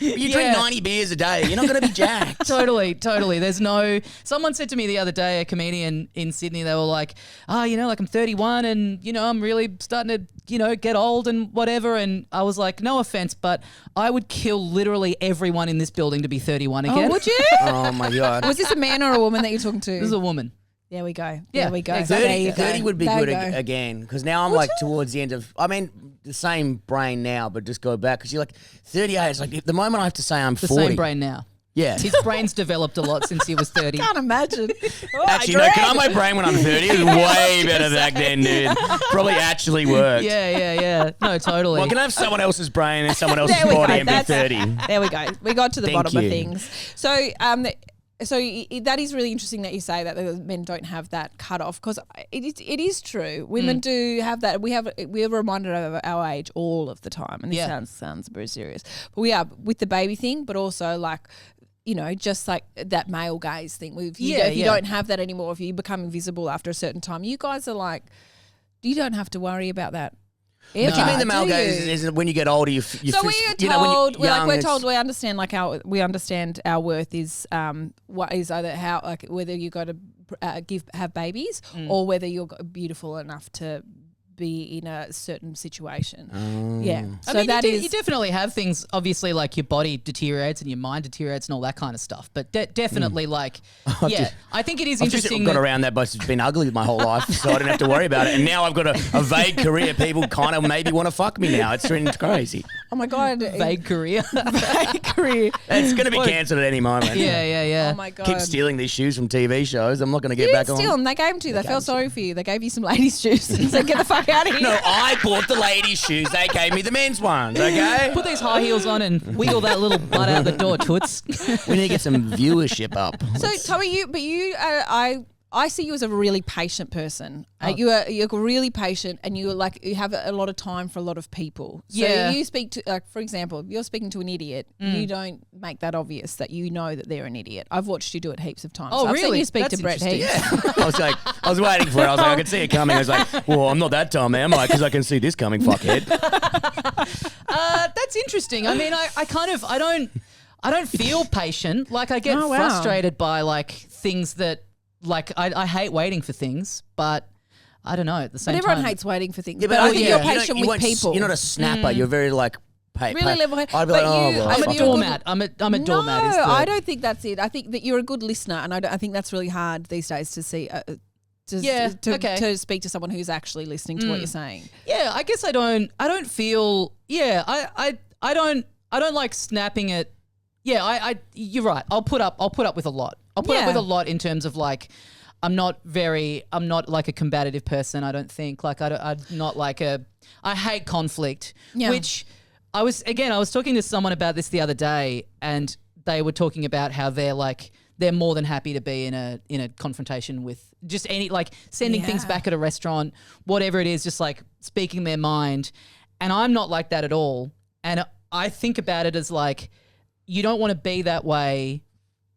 you drink 90 beers a day. You're not going to be jacked. Totally. There's no... Someone said to me the other day, a comedian in Sydney, they were like, like I'm 31 and, I'm really starting to, get old and whatever. And I was like, no offense, but I would kill literally everyone in this building to be 31 again. Oh, would you? Oh, my God. Was this a man or a woman that you're talking to? This is a woman. There we go. Yeah, There we go. exactly. There you 30 go. would be There good you go. again, because now I'm like towards the end of... I mean, the same brain now, but just go back, because you're like 38. It's like the moment I have to say I'm The 40. same brain now. Yeah. His brain's developed a lot since he was 30. Can't imagine. Actually, no, can I my brain when I'm 30? It was way better back then, dude. Probably actually worked. Yeah. No, totally. Well, can I have someone else's brain and someone else's There we body go. and be 30? There we go. We got to the Thank bottom of you. things. So that is really interesting that you say that the men don't have that cutoff, because it is true. Women do have that. We're reminded of our age all of the time, and this sounds very serious. But we are with the baby thing, but also like, just like that male gaze thing. If you don't have that anymore, if you become invisible after a certain time, you guys are like, you don't have to worry about that. What do you mean the male gaze is when you get older, you so we're told, we understand our worth is what is either how, like, whether you got to have babies or whether you're beautiful enough to be in a certain situation. Yeah. So I mean, you definitely have things, obviously, like your body deteriorates and your mind deteriorates and all that kind of stuff. But definitely, like, I think it is I've just interesting. got around that by being ugly my whole life, so I didn't have to worry about it. And now I've got a vague career. People kind of maybe want to fuck me now. It's crazy. Oh my God. Vague career. Vague career. It's going to be cancelled at any moment. Yeah. Oh my God. Keep stealing these shoes from TV shows. I'm not going to get You back didn't on. steal them. They gave them to you. They felt sorry for you. They gave you some ladies' shoes and said, get the fuck out of here. No, I bought the ladies' shoes. They gave me the men's ones, okay? Put these high heels on and wiggle that little butt out the door, toots. We need to get some viewership up. So, Tommy, I see you as a really patient person. You're really patient, and you have a lot of time for a lot of people. So you speak to, like, for example, if you're speaking to an idiot, you don't make that obvious that you know that they're an idiot. I've watched you do it heaps of times. Oh, I've really? seen you speak That's to Brett interesting. heaps. Yeah. I was waiting for it. I was like, I could see it coming. I was like, well, I'm not that dumb, am I? Because I can see this coming, fuckhead. That's interesting. I mean, I don't feel patient. Like, I get frustrated by like things that, like, I hate waiting for things, but I don't know, at the same time. But everyone hates waiting for things. Yeah, but I think yeah. you're You patient you with won't people. You're not a snapper. You're very like... Really level-headed. I'd be But like, oh, you- well, I I'm mean, a you're a doormat. I'm a doormat. No, I don't think that's it. I think that you're a good listener, and I think that's really hard these days to see. To speak to someone who's actually listening to what you're saying. Yeah, I guess I don't feel. Yeah, I don't like snapping it. Yeah, you're right. I'll put up with a lot. I'll put up with a lot in terms of like, I'm not like a combative person. I don't think I'm not like I hate conflict, which I was talking to someone about this the other day, and they were talking about how they're more than happy to be in a confrontation with just any, like sending things back at a restaurant, whatever it is, just like speaking their mind. And I'm not like that at all. And I think about it as like, you don't want to be that way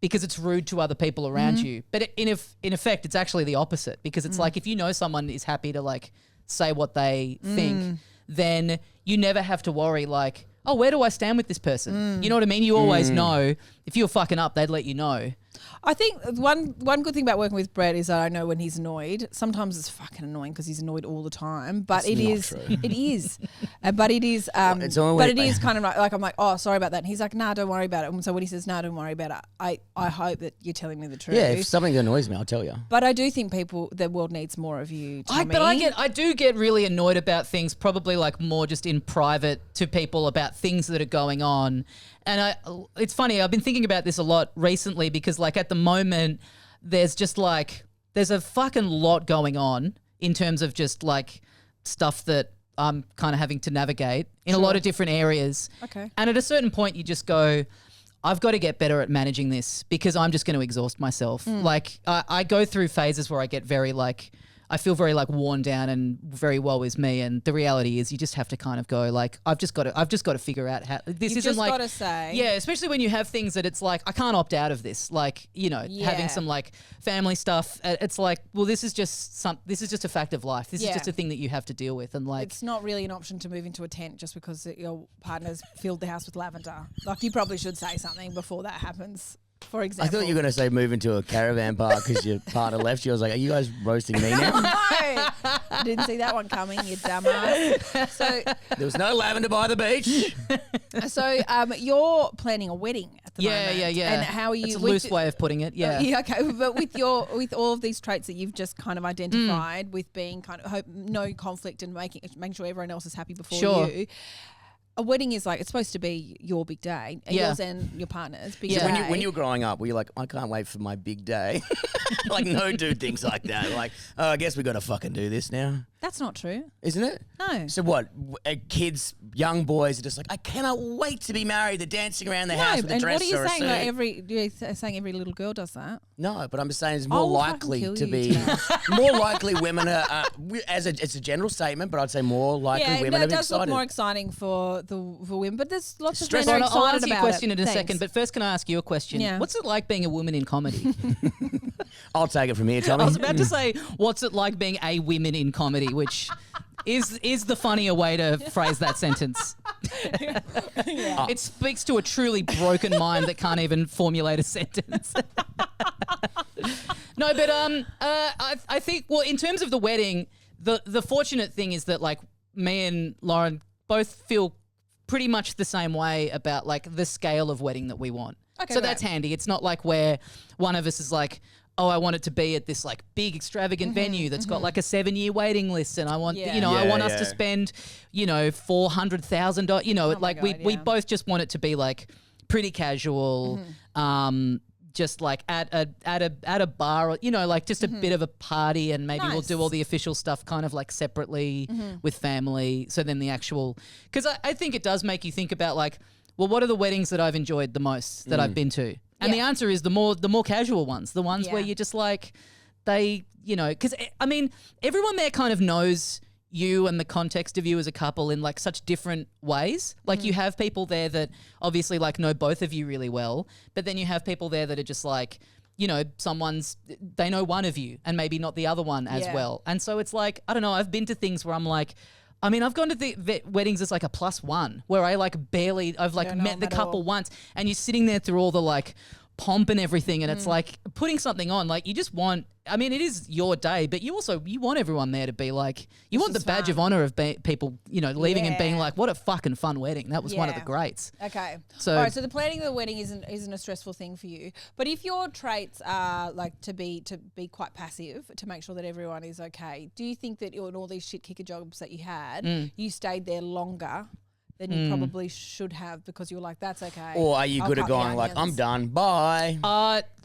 because it's rude to other people around you. But in effect, it's actually the opposite, because it's like, if you know someone is happy to like say what they think, then you never have to worry like, oh, where do I stand with this person? You know what I mean? You always know. If you're fucking up, they'd let you know. I think one good thing about working with Brett is that I know when he's annoyed. Sometimes it's fucking annoying because he's annoyed all the time, but it is, but it is kind of like I'm like, oh, sorry about that. And he's like, nah, don't worry about it. And so when he says, nah, don't worry about it, I hope that you're telling me the truth. Yeah, if something annoys me, I'll tell you. But I do think the world needs more of you, Tommy. I do get really annoyed about things, probably like more just in private to people about things that are going on. And it's funny, I've been thinking about this a lot recently, because like at the moment there's a fucking lot going on in terms of just like stuff that I'm kind of having to navigate in a lot of different areas. Okay. And at a certain point you just go, I've got to get better at managing this, because I'm just going to exhaust myself. Like I go through phases where I get very like, I feel very like worn down and very woe is me, and the reality is you just have to kind of go like, I've just got to figure out how this isn't like, got to say, yeah, especially when you have things that it's like, I can't opt out of this, like, you know, having some like family stuff, it's like, well, this is just a fact of life. This is just a thing that you have to deal with, and like, it's not really an option to move into a tent just because your partner's filled the house with lavender. Like, you probably should say something before that happens. For example, I thought you were going to say move into a caravan park because your partner left you. I was like, are you guys roasting me now? No, I didn't see that one coming, you dumbass. So there was no lavender by the beach. So you're planning a wedding at the moment. Yeah. And how are you? It's a loose way of putting it. Yeah. Yeah. Okay. But with all of these traits that you've just kind of identified, with being kind of no conflict and making sure everyone else is happy before you. A wedding is like, it's supposed to be your big day, yours and your partner's big day. When you were growing up, were you like, I can't wait for my big day? Like, no dude thinks like that. Like, oh, I guess we got to fucking do this now. That's not true. Isn't it? No. So what? Kids, young boys are just like, I cannot wait to be married. They're dancing around the house with a dress or a suit. What are you saying? You're saying every little girl does that? No, but I'm just saying it's more likely to be more likely women are it's a general statement, but I'd say more likely women are excited. Yeah, it does look more exciting for women, but there's lots of men are excited I'll answer about your question it. in a second, but first, can I ask you a question? Yeah. What's it like being a woman in comedy? I'll take it from here, Tommy. I was about to say, what's it like being a women in comedy, which is the funnier way to phrase that sentence. It speaks to a truly broken mind that can't even formulate a sentence. No, but I think, well, in terms of the wedding, the fortunate thing is that like me and Lauren both feel pretty much the same way about like the scale of wedding that we want. Okay, so that's handy. It's not like where one of us is like, oh, I want it to be at this like big extravagant venue that's got like a 7-year waiting list, and I want I want us to spend $400,000. We both just want it to be like pretty casual, just like at a bar, like just a bit of a party, and maybe we'll do all the official stuff kind of like separately with family. So then the actual, because I think it does make you think about like, well, what are the weddings that I've enjoyed the most that I've been to? And the answer is the more casual ones, the ones where you're just like, because I mean, everyone there kind of knows you and the context of you as a couple in like such different ways. Like you have people there that obviously like know both of you really well, but then you have people there that are just like, they know one of you and maybe not the other one as well. And so it's like, I don't know, I've been to things where I'm like, I mean, I've gone to the weddings as like a +1 where I like I've like met the couple once, and you're sitting there through all the like pomp and everything, and it's like putting something on, like you just want, I mean, it is your day, but you want everyone there to be like, you want the badge of honor of people, leaving and being like, what a fucking fun wedding. That was one of the greats. Okay. So, all right, so the planning of the wedding isn't a stressful thing for you. But if your traits are like to be quite passive, to make sure that everyone is okay, do you think that in all these shit kicker jobs that you had, you stayed there longer than you probably should have because you were like, that's okay? Or are you good at going like, I'm done, bye?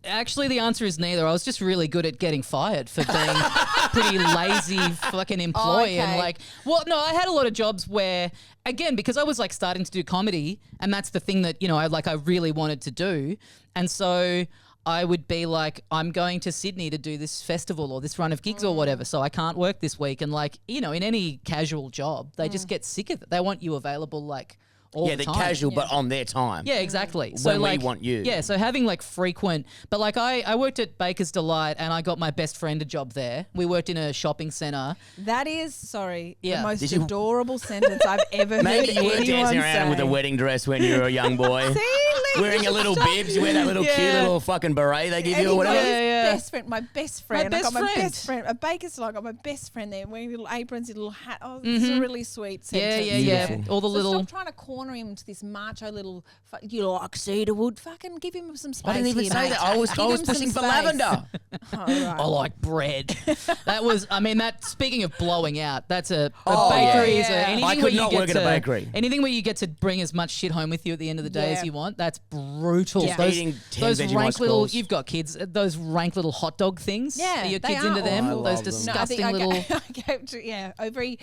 Actually, the answer is neither. I was just really good at getting fired for being a pretty lazy fucking employee. And like, well, no, I had a lot of jobs where, again, because I was like starting to do comedy, and that's the thing that, you know, I really wanted to do. And so I would be like, I'm going to Sydney to do this festival or this run of gigs or whatever, so I can't work this week. And like, you know, in any casual job, they just get sick of it. They want you available like all the time. They're casual, but on their time. Yeah, exactly. So when like, we want you. Yeah, so having like frequent, but like I worked at Baker's Delight and I got my best friend a job there. We worked in a shopping centre. That is, the most Did you- adorable sentence I've ever heard Maybe you were anyone dancing around say. with a wedding dress when you were a young boy. Wearing a little bibs, you wear that little cute little fucking beret they give you or whatever. Best friend, my best friend. I got my friend. best friend. At Baker's Delight, I got my best friend there wearing little aprons, little hat. Oh, it's a really sweet sentence. Yeah. All the So little. stop trying to corner him to this macho little. You like cedarwood? Fucking give him some space. I didn't even here, say mate. that. I was Give him some pushing for space. lavender. Oh, right. I like bread. That was, I mean, that. Speaking of blowing out, that's a Oh, bakery. yeah. Is anything I could where you not get work at a bakery. Anything where you get to bring as much shit home with you at the end of the day as Yeah. you want. That's brutal. Yeah. Eating 10 those Vegemite rank little. scrolls. You've got kids. Those rank little hot dog things. Yeah, Are your they kids are into them? awful. Those I love them. No, I disgusting think little. I go to, every.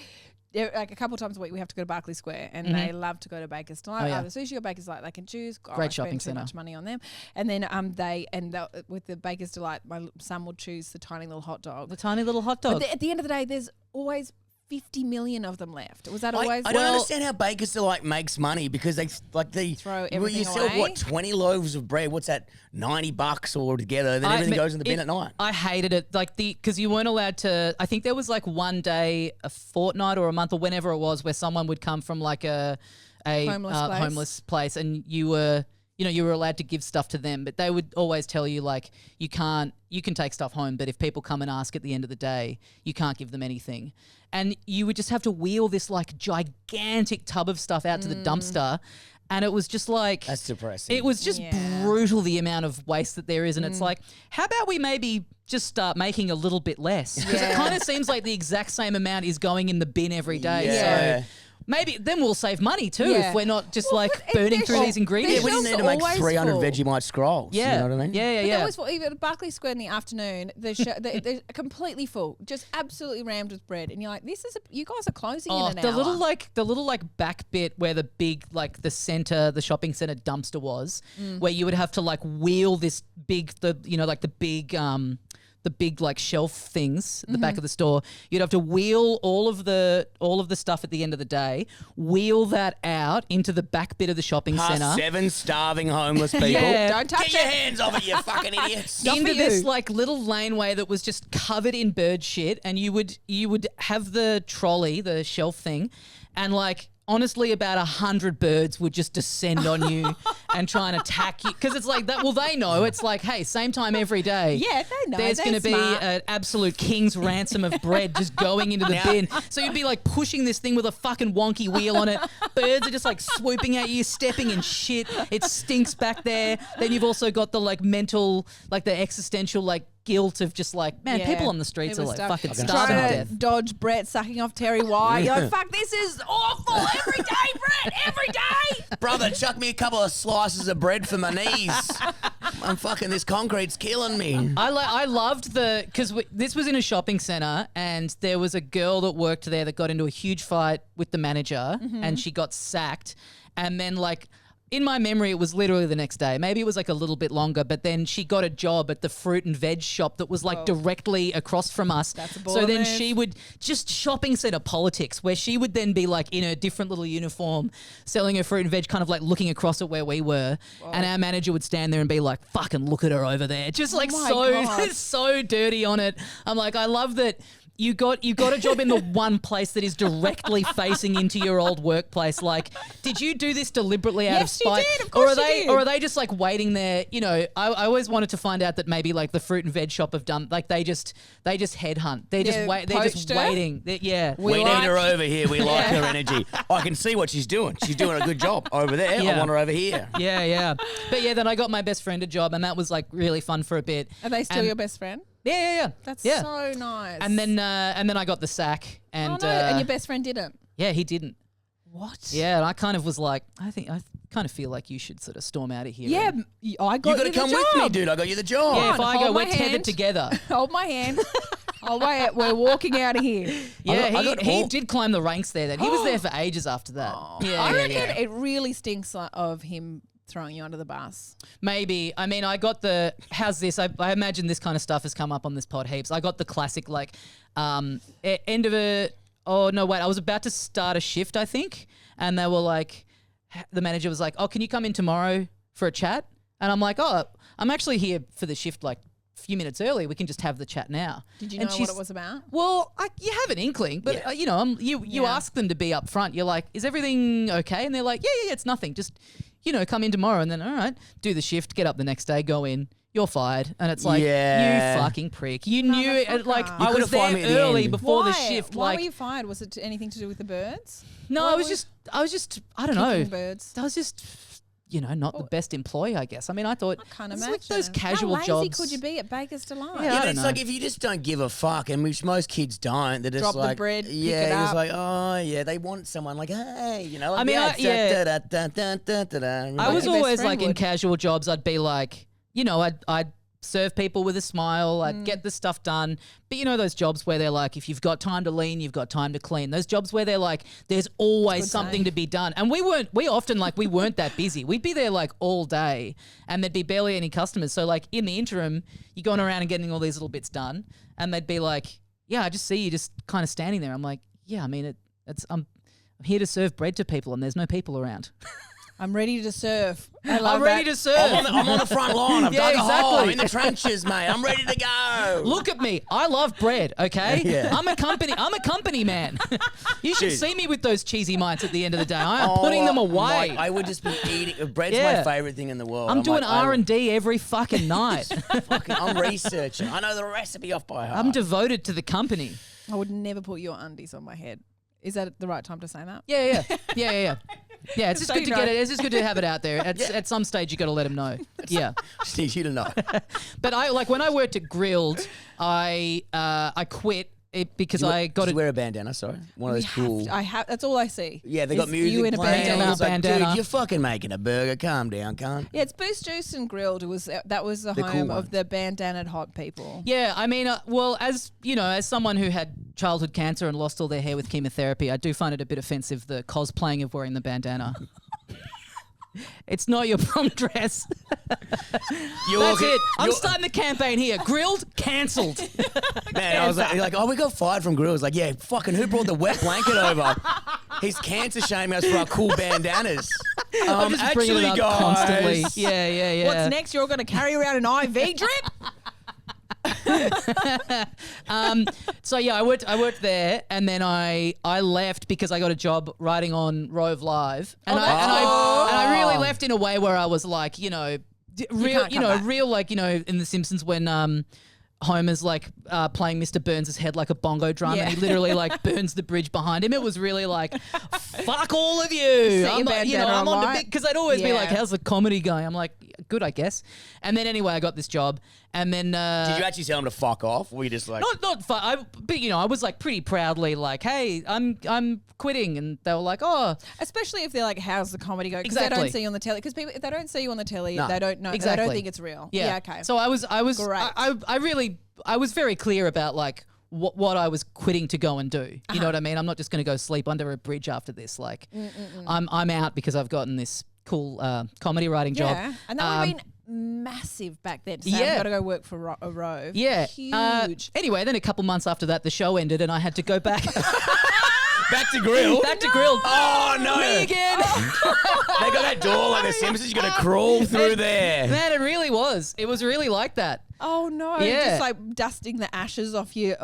Like a couple of times a week, we have to go to Berkeley Square, and they love to go to Baker's Delight. Oh, yeah. Either sushi or Baker's Delight, they can choose. Oh, Great I shopping spend too centre. much money on them, and then with the Baker's Delight, my son will choose the tiny little hot dog. The tiny little hot But dog. at the end of the day, there's always 50 million of them left. Was that I always? don't understand how Baker's Delight makes money because they Throw you everything sell away. 20 loaves of bread. What's that? $90 all together. Then everything goes in the bin at night. I hated it, like because you weren't allowed to. I think there was like one day, a fortnight or a month or whenever it was, where someone would come from like a homeless place, and you were allowed to give stuff to them, but they would always tell you like you can take stuff home, but if people come and ask at the end of the day, you can't give them anything. And you would just have to wheel this like gigantic tub of stuff out to the dumpster. And it was just like... That's depressing. It was just brutal, the amount of waste that there is. And it's like, how about we maybe just start making a little bit less? Because it kind of seems like the exact same amount is going in the bin every day. Yeah. So maybe then we'll save money too Yeah. if we're not just Well, like but burning they're through these ingredients. we didn't need to make always 300 full. Vegemite scrolls. Yeah. You know what I mean? Yeah. But they're always full. Even at Berkeley Square in the afternoon, they're completely full, just absolutely rammed with bread, and you're like, you guys are closing in an the hour. little back bit where the big like the shopping center dumpster was, where you would have to like wheel this big the big like shelf things at the back of the store. You'd have to wheel all of the stuff at the end of the day, wheel that out into the back bit of the shopping Past center. 7 starving homeless people. Yeah. Don't touch Get your it. hands off it, you fucking idiots. Into for this you. like little laneway that was just covered in bird shit, and you would have the trolley, the shelf thing, and like honestly about 100 birds would just descend on you and try and attack you, because it's like that. Well, they know it's like, hey, same time every day. Yeah, they know. There's They're going to be smart. an absolute king's ransom of bread just going into the bin. So you'd be like pushing this thing with a fucking wonky wheel on it. Birds are just like swooping at you, stepping in shit. It stinks back there. Then you've also got the like mental, like the existential like guilt of just like, man, Yeah, people on the streets it are was like tough. fucking Fucking starving to Trying death. to dodge Brett sucking off Terry White. You're like, fuck, this is awful every day, Brett, every day. Brother, chuck me a couple of slices of bread for my knees. I'm fucking, this concrete's killing me. I loved because this was in a shopping center, and there was a girl that worked there that got into a huge fight with the manager, and she got sacked. And then like, in my memory, it was literally the next day. Maybe it was like a little bit longer, but then she got a job at the fruit and veg shop that was like directly across from us. That's a so baller then move. she would just shopping center politics, where she would then be like in a different little uniform selling her fruit and veg, kind of like looking across at where we were. And our manager would stand there and be like, fucking look at her over there. Just like my God. so dirty on it. I'm like, I love that. You got a job in the one place that is directly facing into your old workplace. Like, did you do this deliberately out of Yes, you spite? did. Of course or you did. Or are they just like waiting there? You know, I always wanted to find out that maybe like the fruit and veg shop have done, like they just headhunt. They're just They're just poached her? waiting. Yeah. We need her over here. We like her energy. I can see what she's doing. She's doing a good job over there. Yeah. I want her over here. Yeah. But yeah, then I got my best friend a job, and that was like really fun for a bit. Are they still And- your best friend? Yeah. That's yeah. so nice. And then I got the sack, and and your best friend didn't. yeah, he didn't. What? Yeah, and I kind of was like, I kind of feel like you should sort of storm out of here. Yeah, I got You got to come with me, dude. I got you the job. Yeah, if I Hold go, my we're tethered hand. together. Hold my hand. Oh, wait, we're walking out of here. Yeah, he did climb the ranks there. Then he was there for ages after that. I reckon it really stinks of him throwing you under the bus. Maybe. I mean, I got how's this? I imagine this kind of stuff has come up on this pod heaps. I got the classic, like, end of oh, no, wait. I was about to start a shift, I think. And they were like, the manager was like, oh, can you come in tomorrow for a chat? And I'm like, oh, I'm actually here for the shift, like, a few minutes early. We can just have the chat now. Did you know what it was about? Well, you have an inkling, but, you know, you ask them to be up front. You're like, is everything okay? And they're like, yeah, it's nothing. Just, you know, come in tomorrow and then, all right, do the shift, get up the next day, go in, you're fired. And it's like, you fucking prick. You knew it. Like, I was there early before the shift. Why like, were you fired? Was it anything to do with the birds? No, I was just, I don't know. Birds. I was just, you know, not the best employee, I guess. I mean, I thought, I can't it's imagine. like those casual How lazy jobs. could you be at Baker's Delight? Yeah, I don't it's know. like if you just don't give a fuck, and which most kids don't, they're just Drop the like, bread, pick it yeah, it's up. like, oh yeah, they want someone like, hey, you know. Like, I mean, I was your best always friend like in would. casual jobs, I'd be like, you know, I'd serve people with a smile, I'd get the stuff done. But you know those jobs where they're like, if you've got time to lean, you've got time to clean. Those jobs where they're like, there's always something to be done. And we weren't that busy. We'd be there like all day and there'd be barely any customers. So like in the interim, you're going around and getting all these little bits done. And they'd be like, yeah, I just see you just kind of standing there. I'm like, yeah, I mean, I'm here to serve bread to people and there's no people around. I'm ready to serve. I'm ready to serve. I'm on the front line. I've Yeah, dug a hole. I'm exactly. in the trenches, mate. I'm ready to go. Look at me. I love bread, okay? Yeah. I'm a company man. You should Dude. see me with those cheesy mites at the end of the day. I am putting them away. I would just be eating. Bread's Yeah. my favorite thing in the world. I'm doing like, R&D every fucking night. I'm researching. I know the recipe off by heart. I'm devoted to the company. I would never put your undies on my head. Is that the right time to say that? Yeah. Yeah, it's just So good you to know. get it. It's just good to have it out there. At some stage, you got to let them know. Yeah. Just need you to know. But I like when I worked at Grilled, I quit it because I got Did it. you wear a bandana? Sorry, one of those cool. I have. That's all I see. Yeah, they is got music You in a playing. bandana. It's like, Bandana. dude, you're fucking making a burger. Calm down, cunt. Yeah, it's Boost Juice and Grilled. That was the The cool home one. of the bandanaed hot people. Yeah, I mean, well, as you know, as someone who had childhood cancer and lost all their hair with chemotherapy, I do find it a bit offensive, the cosplaying of wearing the bandana. It's not your prom dress. That's it. I'm starting the campaign here. Grilled, cancelled. Man, I was like, oh, we got fired from Grills. Like, yeah, fucking who brought the wet blanket over? He's cancer shaming us for our cool bandanas. I'm just bringing it up guys. constantly. Yeah. What's next? You're going to carry around an IV drip? So yeah, I worked there, and then I left because I got a job writing on Rove Live, and I really left in a way where I was like, you know, can't come back. real like, you know, in The Simpsons when Homer's like playing Mr. Burns' head like a bongo drum, and he literally like burns the bridge behind him. It was really like, fuck all of you. Set your bandana I'm on the alight. big, because they'd always be like, Yeah. how's the comedy going? I'm like, good, I guess. And then anyway, I got this job, and then Did you actually tell him to fuck off? Or were you just like, not fun. But you know, I was like pretty proudly like, "Hey, I'm quitting," and they were like, "Oh, Especially if they're like, how's the comedy go? Because they Exactly. don't see you on the telly. Because people, if they don't see you on the telly, No. they don't know. They Exactly. don't think it's real. yeah, okay. So I was Great. I was very clear about like what I was quitting to go and do. You know what I mean? I'm not just going to go sleep under a bridge after this. Like, I'm out because I've gotten this cool comedy writing job. yeah, and that would have been massive back then. To say, Yeah. I've got to go work for a Rove. Yeah, Huge. anyway, then a couple months after that, the show ended, and I had to go back back to Grill? back to Grilled. Oh, no. Me again. They got that door like the Simpsons. You got to crawl through there. Man, it really was. It was really like that. Oh no! Yeah. Just like dusting the ashes off your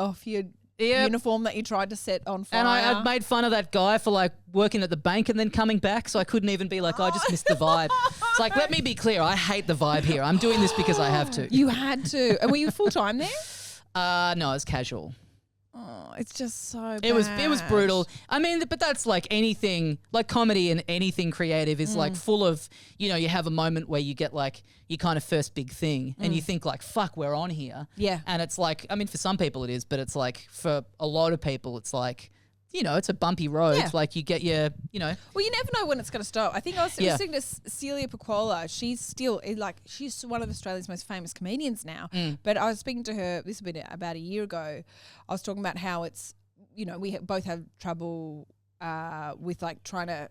Yep. uniform that you tried to set on fire. And I made fun of that guy for like working at the bank and then coming back, so I couldn't even be like, oh, I just missed the vibe. It's like, let me be clear, I hate the vibe here. I'm doing this because I have to. You had to. And were you full time there? No, it was casual. Oh, it's just so bad. It was brutal. I mean, but that's like anything, like comedy and anything creative is like full of, you know, you have a moment where you get like your kind of first big thing and you think like, fuck, we're on here. Yeah. And it's like, I mean, for some people it is, but it's like for a lot of people, it's like, it's a bumpy road. Yeah. Like you get your, Well, you never know when it's going to stop. I think I was listening to Celia Pacquola. She's one of Australia's most famous comedians now. But I was speaking to her, this has been about a year ago. I was talking about how it's, we both have trouble with like trying to,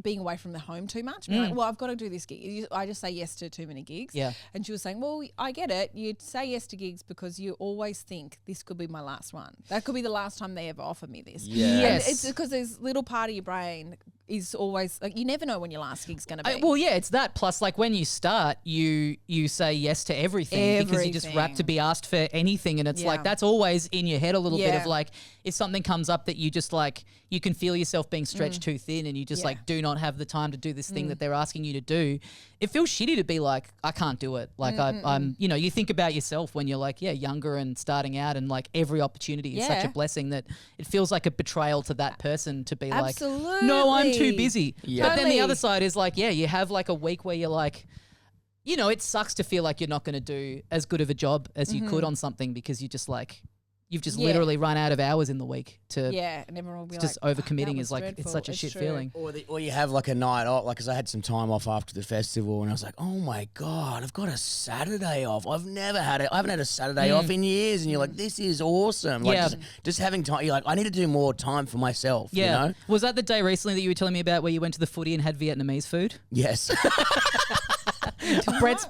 being away from the home too much. Being like, well, I've got to do this gig. I just say yes to too many gigs. Yeah. And she was saying, well, I get it. You say yes to gigs because you always think this could be my last one. That could be the last time they ever offer me this. Yes. And it's because there's little part of your brain is always like, you never know when your last gig's going to be. Well, yeah, it's that. Plus, like when you start, you say yes to everything because you just wrap to be asked for anything. And it's like, that's always in your head a little bit of like, if something comes up that you just like, you can feel yourself being stretched too thin and you just like do not have the time to do this thing that they're asking you to do. It feels shitty to be like, I can't do it. Like I'm, you think about yourself when you're like, younger and starting out and like every opportunity is such a blessing that it feels like a betrayal to that person to be like, no, I'm too busy. Yeah. But then the other side is like, you have like a week where you're like, it sucks to feel like you're not going to do as good of a job as you could on something because you just like, you've just literally run out of hours in the week to. Yeah, and everyone will be just overcommitting is like dreadful. It's such a shit feeling. Or you have like a night off, like because I had some time off after the festival, and I was like, oh my god, I've got a Saturday off. I haven't had a Saturday off in years, and you're like, this is awesome. Like just having time. You're like, I need to do more time for myself. Yeah. You know? Was that the day recently that you were telling me about where you went to the footy and had Vietnamese food? Yes.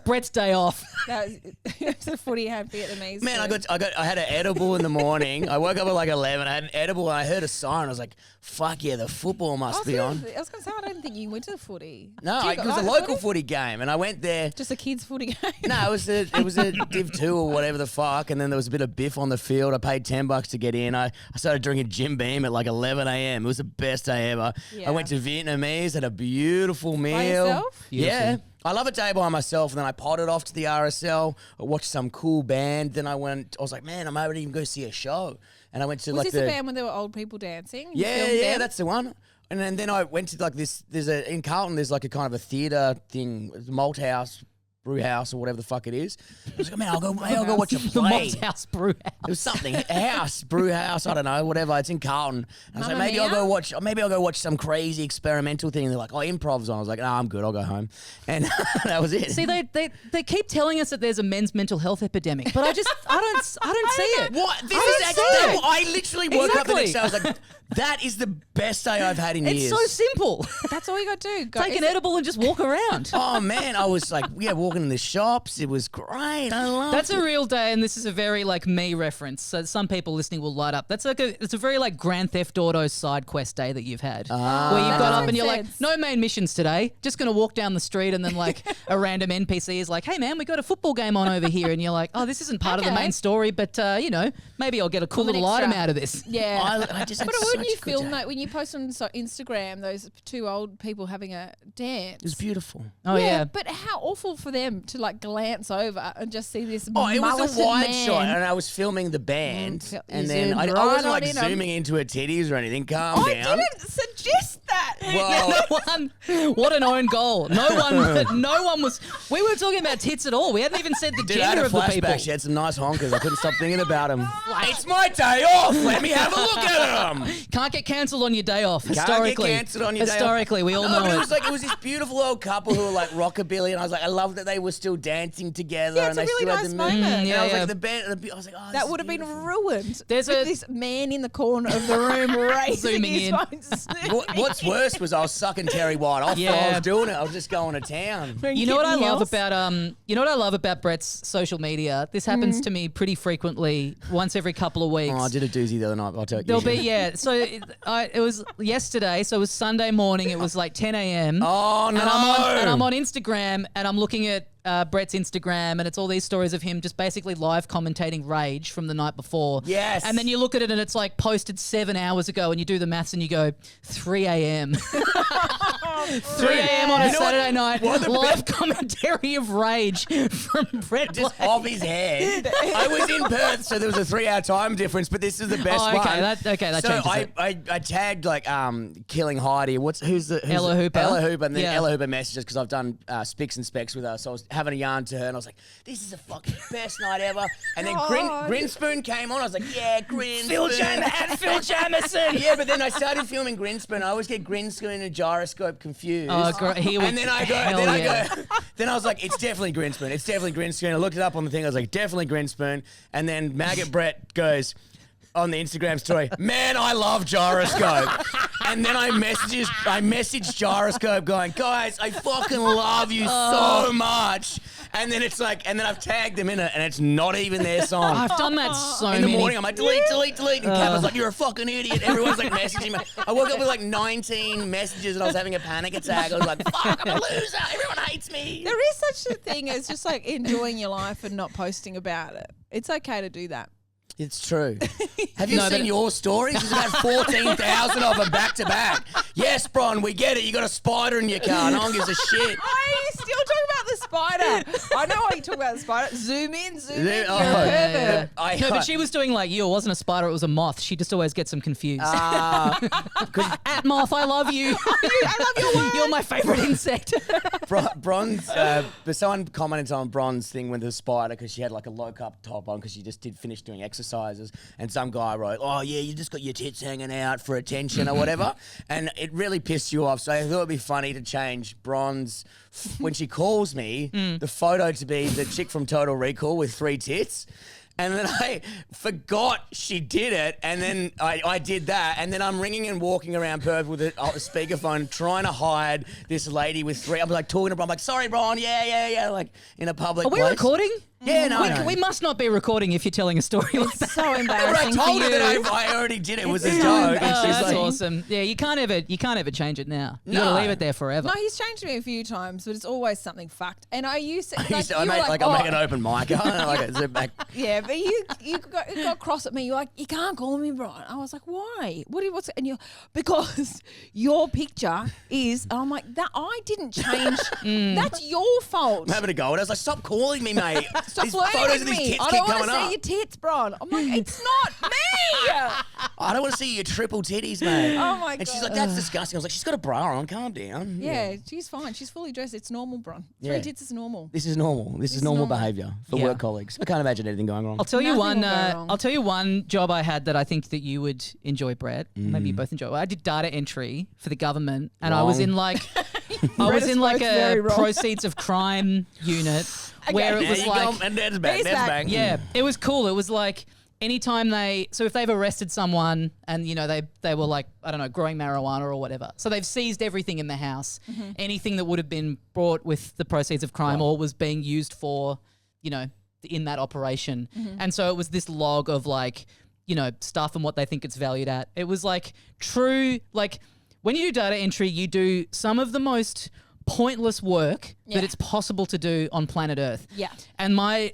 Brett's day off. It's a footy had Vietnamese. Man, food. I had an edible in the morning. I woke up at like 11. I had an edible and I heard a siren. I was like, "Fuck yeah, the football must be on." I was going to say, I don't think you went to the footy. No, it was a local footy game, and I went there. Just a kids' footy game. No, it was a Div 2 or whatever the fuck, and then there was a bit of biff on the field. I paid $10 to get in. I started drinking Jim Beam at like 11 a.m. It was the best day ever. Yeah. I went to Vietnamese, had a beautiful meal. By yourself? Yeah. I love a day by myself, and then I potted off to the RSL. I watched some cool band. Then I was like, man, I'm able to even go see a show. And I went to was this the band when there were old people dancing? Yeah, that's the one. And then I went to like this. In Carlton, there's like a kind of a theatre thing, Malt House, Brew House, or whatever the fuck it is. I was like, man, I'll go watch a play. Malt House, Brew House. It was something, a house, brew house, I don't know, whatever. It's in Carlton. And I was like, maybe I'll go watch some crazy experimental thing. And they're like, oh, improv's on. I was like, no, I'm good. I'll go home. And that was it. See, they keep telling us that there's a men's mental health epidemic, but I don't see it. What? I literally woke up the next day. I was like, that is the best day I've had in years. It's so simple. That's all you got to do. Take an edible and just walk around. Oh man, I was like, walking in the shops. It was great. I loved it. That's a real day, and this is a very like me reference. So some people listening will light up. It's a very like Grand Theft Auto side quest day that you've had, where you've got up and you're like, no main missions today. Just gonna walk down the street, and then like a random NPC is like, hey man, we got a football game on over here, and you're like, oh, this isn't part of the main story, but maybe I'll get a cool little item out of this. Yeah, I just. But when you film that, when you post on Instagram, those two old people having a dance, it was beautiful. Oh yeah, but how awful for them to like glance over and just see this. Oh, it was a wide shot, and I was filming the band, and then I wasn't like zooming into her titties or anything. Calm down. I didn't suggest that. Well, what an own goal. No one was. We weren't talking about tits at all. We hadn't even said the gender of the people. She had some nice honkers. I couldn't stop thinking about them. It's my day off. Let me have a look at them. Can't get cancelled on your day off. Historically, can't get cancelled on your day off. Historically, we all know it. It was this beautiful old couple who were like rockabilly, and I was like, I love that they were still dancing together. Yeah, it's and a really nice moment. And I was like, the band. I was like, oh, that would have been ruined. There's this man in the corner of the room raising his phone. What's worse was I was sucking Terry White off while I was doing it. I was just going to town. You know what I love about Brett's social media? This happens to me pretty frequently, once every couple of weeks. Oh, I did a doozy the other night. I'll tell you. There'll be So it was yesterday. So it was Sunday morning. It was like 10 a.m. Oh no! And I'm on Instagram, and I'm looking at Brett's Instagram, and it's all these stories of him just basically live commentating Rage from the night before. Yes. And then you look at it, and it's like posted 7 hours ago, and you do the maths, and you go 3 a.m. 3 a.m. on a Saturday night, live commentary of Rage from Brett just off his head. I was in Perth, so there was a 3-hour time difference, but this is the best one. That changes it. I tagged like Killing Heidi. Who's Ella Hooper. Ella Hooper, and then Ella Hooper messages because I've done Spics and Specs with her. So having a yarn to her, and I was like, "This is the fucking best night ever." And then Grinspoon came on. I was like, "Yeah, Grinspoon." Phil Jamison. Yeah, but then I started filming Grinspoon. I always get Grinspoon and Gyroscope confused. Oh, great. And then I go. Then I was like, "It's definitely Grinspoon. It's definitely Grinspoon." I looked it up on the thing. I was like, "Definitely Grinspoon." And then Maggot Brett goes on the Instagram story, "Man, I love Gyroscope." And then I messaged Gyroscope going, "Guys, I fucking love you so much." And then it's like, and then I've tagged them in it, and it's not even their song. I've done that so in the many. morning, I'm like, delete. And Kappa's like, "You're a fucking idiot." Everyone's like messaging me. I woke up with like 19 messages, and I was having a panic attack. I was like, "Fuck, I'm a loser. Everyone hates me." There is such a thing as just like enjoying your life and not posting about it. It's okay to do that. It's true. Have you seen your stories? There's about 14,000 of them back to back. Yes, Bron, we get it. You got a spider in your car. No one gives a shit. Why are you still talking about the spider? I know why you talk about the spider. Zoom in. Oh, You're a pervert. No, but she was doing like you. It wasn't a spider. It was a moth. She just always gets them confused. At moth, I love you. I love your work. You're my favorite insect. Bronze, but someone commented on Bron's thing with the spider because she had like a low cup top on because she just did finish doing exercises, and some guy wrote, "Oh yeah, you just got your tits hanging out for attention or whatever," and it really pissed you off. So I thought it'd be funny to change Bron's when she calls me the photo to be the chick from Total Recall with 3 tits. And then I forgot she did it, and then I did that, and then I'm ringing and walking around Perth with a speakerphone trying to hide this lady with 3. I'm like talking to Bron, I'm like, "Sorry, Bron, yeah, like in a public place. Are we recording? Yeah, no. We must not be recording if you're telling a story like that. So But I embarrassing for told her you. that I already did it. It was a joke. Oh, And she's that's like, awesome. Yeah, you can't ever change it now. You No. gotta leave it there forever. No, he's changed me a few times, but it's always something fucked. And I used to, like, I you were make an open mic. Like, zip back. yeah, but you got cross at me. You're like, "You can't call me Brian." I was like, "Why? What's?" And you're because your picture is. And I'm like, "That I didn't change. That's your fault. I'm having a go. And I was like, "Stop calling me, mate. Stop These flirting photos with of these me. tits I keep don't want coming to see up. your tits, Brian." I'm like, "It's not me." I don't want to see your triple titties, mate." Oh my And she's God. like, "That's disgusting." I was like, "She's got a bra on. Calm down." Yeah, she's fine. She's fully dressed. It's normal, Bron. 3 Yeah. tits is normal. This is normal. This is normal behaviour for Yeah. work colleagues. I can't imagine anything going wrong. I'll tell you Nothing one. will go wrong. I'll tell you one job I had that I think that you would enjoy, Brett. Maybe Mm. you both enjoy. I did data entry for the government, and I was Wrong. in like, Brett is both a very wrong. proceeds of crime unit where it There was you like, go. And that's back. He's That's back. back. yeah, it was cool. It was like anytime so if they've arrested someone and they were like, I don't know, growing marijuana or whatever, so they've seized everything in the house, anything that would have been brought with the proceeds of crime or was being used for, in that operation, and so it was this log of like, stuff and what they think it's valued at. It was like true, like when you do data entry, you do some of the most pointless work that it's possible to do on planet Earth. Yeah. And my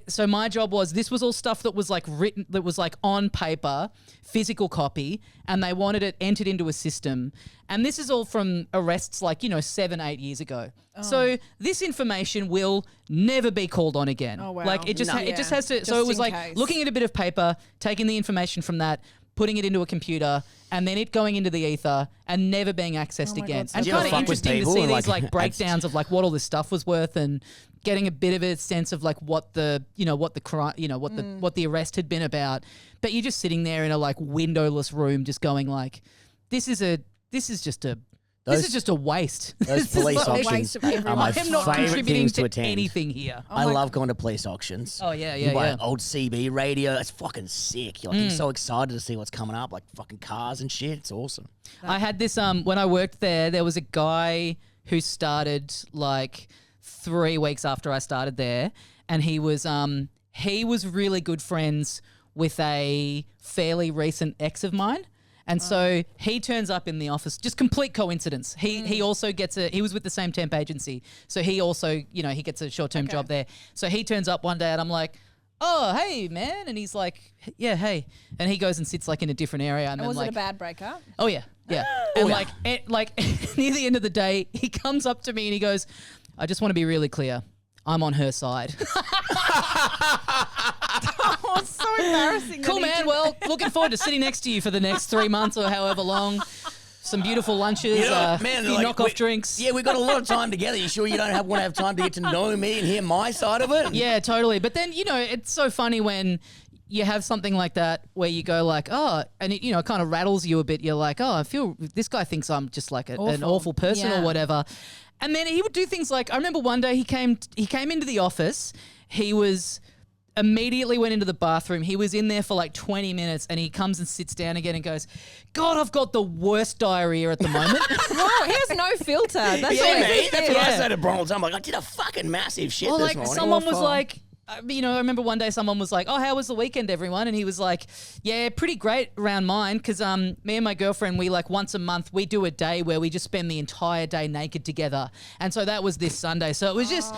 job was, this was all stuff that was like written, that was like on paper, physical copy, and they wanted it entered into a system. And this is all from arrests like, 7-8 years ago. So this information will never be called on again. Oh, wow. Like it just has to, so Just it was in like case. looking at a bit of paper, taking the information from that, putting it into a computer, and then it going into the ether and never being accessed Oh my again. God, And Did you ever kind of fuck with interesting to people see and, these like, like breakdowns of like what all this stuff was worth and getting a bit of a sense of like what the what the arrest had been about. But you're just sitting there in a like windowless room, just going like, this is just a waste. Those This is police like- auctions waste of are everyone. my I am not favourite contributing things to to attend. anything here. I love going to police auctions. Oh, yeah, You yeah, buy yeah. an old CB radio. It's fucking sick. You're so excited to see what's coming up, like fucking cars and shit. It's awesome. I had this when I worked there was a guy who started like 3 weeks after I started there, and he was really good friends with a fairly recent ex of mine. And so he turns up in the office, just complete coincidence. He also gets he was with the same temp agency. So he also, he gets a short-term job there. So he turns up one day and I'm like, "Oh, hey, man." And he's like, "Yeah, hey." And he goes and sits like in a different area. And then Was like, it a bad breakup? oh yeah, yeah. And like near the end of the day, he comes up to me and he goes, "I just want to be really clear. I'm on her side." Oh, it's so embarrassing. Cool, man. Well, looking forward to sitting next to you for the next 3 months or however long. So some beautiful lunches, man, a few knockoff drinks. Yeah, we've got a lot of time together. You sure you don't want to have time to get to know me and hear my side of it? Yeah, totally. But then, it's so funny when you have something like that where you go like, oh, and it, it kind of rattles you a bit. You're like, oh, I feel this guy thinks I'm just like an awful person or whatever. And then he would do things like, I remember one day he came into the office. He was immediately went into the bathroom. He was in there for like 20 minutes and he comes and sits down again and goes, God, I've got the worst diarrhea at the moment. Wow, he has no filter. That's That's what I say to Bron all the time. I'm like, I did a fucking massive shit this morning. Someone was like, I remember one day someone was like, oh, how was the weekend, everyone? And he was like, yeah, pretty great around mine because me and my girlfriend, we like once a month, we do a day where we just spend the entire day naked together. And so that was this Sunday. So it was just,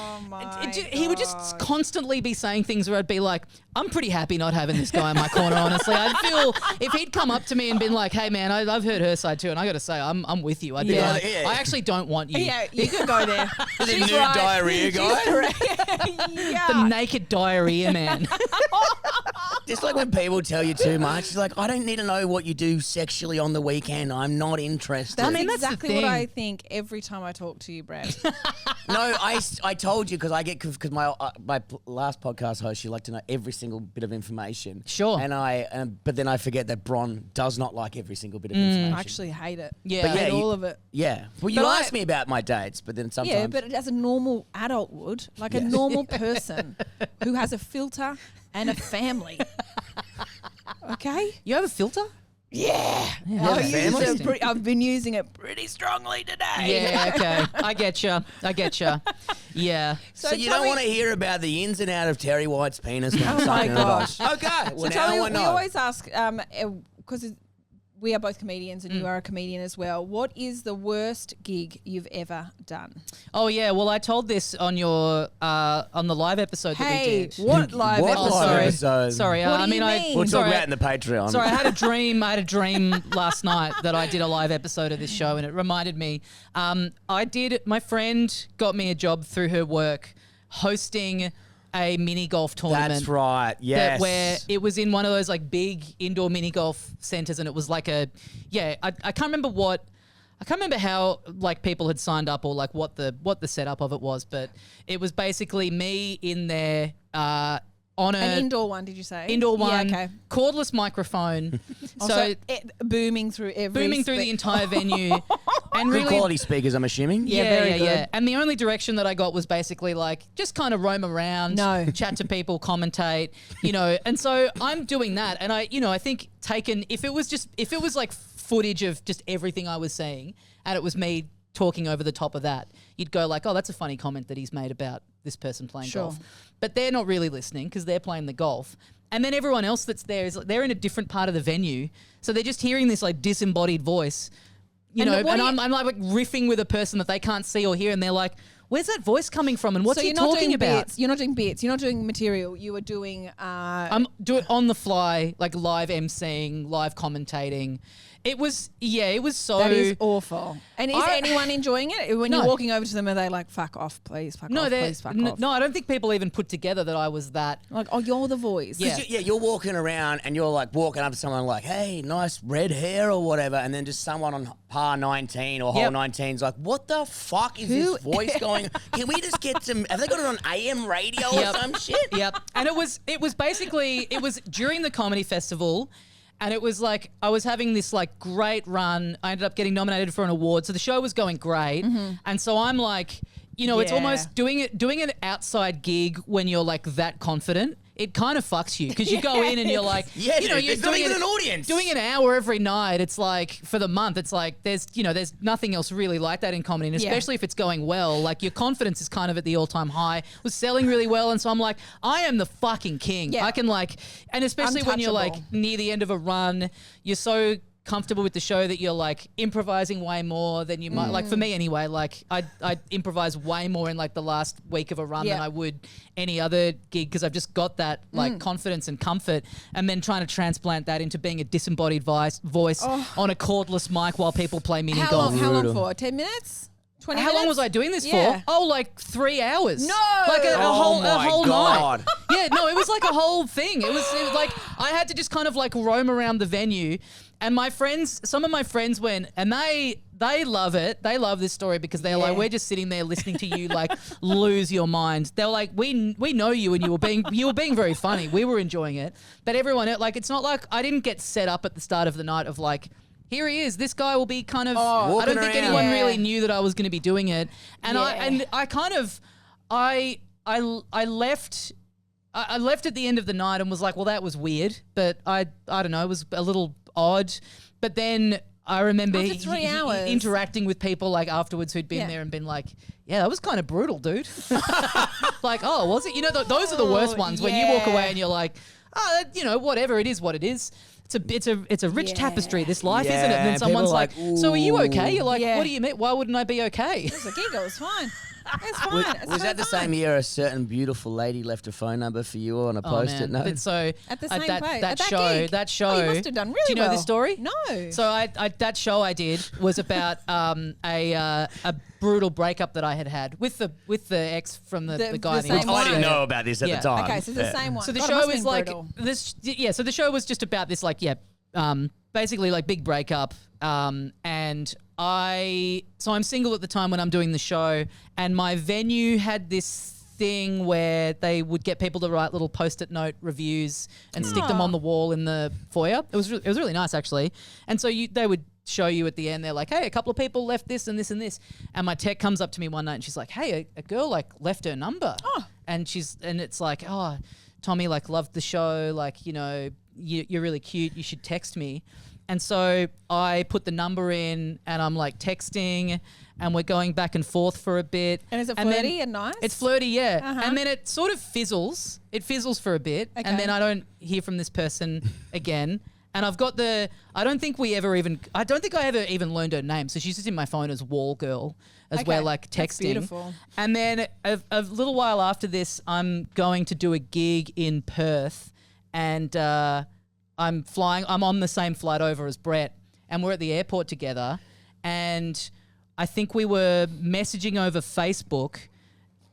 he would just constantly be saying things where I'd be like, I'm pretty happy not having this guy in my corner, honestly. I'd feel, if he'd come up to me and been like, hey, man, I've heard her side too, and I got to say, I'm with you. I'd be like, I actually don't want you. Yeah, you could go there. The new diarrhea guy. The naked diarrhea man. Just like when people tell you too much, it's like, I don't need to know what you do sexually on the weekend. I'm not interested. That's that's exactly the thing. what I think every time I talk to you, Brad. No, I told you because my last podcast host, she liked to know every single bit of information. Sure. And but then I forget that Bron does not like every single bit of information. I actually hate it. Yeah. I hate all of it. Yeah. Well, you asked me about my dates, but then sometimes. Yeah, but as a normal adult would, like a normal person who has a filter and a family. Okay? You have a filter? Yeah. I've been using it pretty strongly today. Yeah, okay. I get you. Yeah. So you don't want to hear about the ins and out of Terry White's penis. Oh my gosh. Okay. Well, So now Tommy, I we know. always ask, because we are both comedians and you are a comedian as well, what is the worst gig you've ever done? Oh yeah, well I told this on your on the live episode that we did. What live What episode? live episode? Sorry, What do you mean? We'll talk sorry, about it in the Patreon. Sorry, I had a dream. Last night that I did a live episode of this show, and it reminded me. My friend got me a job through her work, hosting a mini golf tournament. That's right. Yes. Where it was in one of those like big indoor mini golf centers, and it was like I can't remember how like people had signed up or like what the setup of it was, but it was basically me in there on An indoor one, did you say? Indoor one, Yeah, okay. cordless microphone. So booming through the entire venue. And Good really, quality speakers, I'm assuming. very good. And the only direction that I got was basically like just kind of roam around, chat to people, commentate, And so I'm doing that, and I think if it was like footage of just everything I was saying, and it was me talking over the top of that, you'd go like, oh, that's a funny comment that he's made about this person playing golf. But they're not really listening because they're playing the golf. And then everyone else that's there they're in a different part of the venue, so they're just hearing this like disembodied voice. I'm like riffing with a person that they can't see or hear, and they're like, where's that voice coming from and what's he talking about? You're not doing bits. You're not doing material. You are doing... I'm doing it on the fly, like live emceeing, live commentating. It was so... That is awful. And is anyone enjoying it? When you're walking over to them, are they like, fuck off, please, fuck off, please, fuck off? No, I don't think people even put together that I was that. Like, oh, you're the voice. Yeah. You're walking around and you're like walking up to someone like, hey, nice red hair or whatever, and then just someone on par 19 or hole 19 is like, what the fuck is this voice going? Can we just get some... Have they got it on AM radio or some shit? Yep. And it was during the comedy festival. And it was like, I was having this like great run. I ended up getting nominated for an award. So the show was going great. Mm-hmm. And so I'm like, it's almost doing an outside gig when you're like that confident. It kind of fucks you because you go in and you're like, you're doing an audience. Doing an hour every night. It's like for the month, it's like there's nothing else really like that in comedy. And especially if it's going well, like your confidence is kind of at the all-time high. Was selling really well. And so I'm like, I am the fucking king. Yeah. I can and especially when you're like near the end of a run, you're so comfortable with the show that you're like improvising way more than you might. Like for me anyway, like I improvise way more in like the last week of a run than I would any other gig because I've just got that like confidence and comfort, and then trying to transplant that into being a disembodied voice on a cordless mic while people play mini golf. How long for? 10 minutes? 20 How long was I doing this for? Oh, like 3 hours. No! Like a whole God. night. Yeah, no, it was like a whole thing. It was like I had to just kind of like roam around the venue And my friends, some of my friends went, and they love it. They love this story because they're like, we're just sitting there listening to you like lose your mind. They're like, we know you, and you were being very funny. We were enjoying it, but everyone, like, it's not like I didn't get set up at the start of the night of like, here he is. This guy will be kind of. I don't think anyone really knew that I was going to be doing it, and I left. I left at the end of the night and was like, well, that was weird, but I don't know, it was a little odd. But then I remember interacting with people like afterwards who'd been there and been like, yeah, that was kind of brutal, dude. Like, oh, was it? You know, those are the worst ones when you walk away and you're like, oh, you know, whatever, it is what it is. It's a rich tapestry, this life, isn't it? And then someone's like, so are you okay? You're like, what do you mean? Why wouldn't I be okay? It was a giggle, it was fine. It's fine. Was that the same year a certain beautiful lady left a phone number for you on a post-it note? But so at the same place, that show. Oh, you must have done really Do you know this story? No. So that show I did was about a brutal breakup that I had with the ex from the guy. The same I didn't know about this at the time. Okay, so it's the same one. So the show is like this. Yeah. So the show was just about this, like, basically like big breakup. And I'm single at the time when I'm doing the show, and my venue had this thing where they would get people to write little post-it note reviews and stick them on the wall in the foyer. It was really nice, actually. And so they would show you at the end, they're like, hey, a couple of people left this and this and this. And my tech comes up to me one night and she's like, hey, a girl like left her number. And it's like, oh, Tommy, like, loved the show, like, you know, you're really cute, you should text me. And so I put the number in and I'm like texting and we're going back and forth for a bit. And is it flirty and nice? It's flirty, yeah. And then it sort of fizzles. It fizzles for a bit. Okay. And then I don't hear from this person again. And I've got I don't think I ever even learned her name. So she's just in my phone as Wall Girl as we're like texting. That's beautiful. And then a little while after this, I'm going to do a gig in Perth and I'm on the same flight over as Brett, and we're at the airport together, and I think we were messaging over Facebook,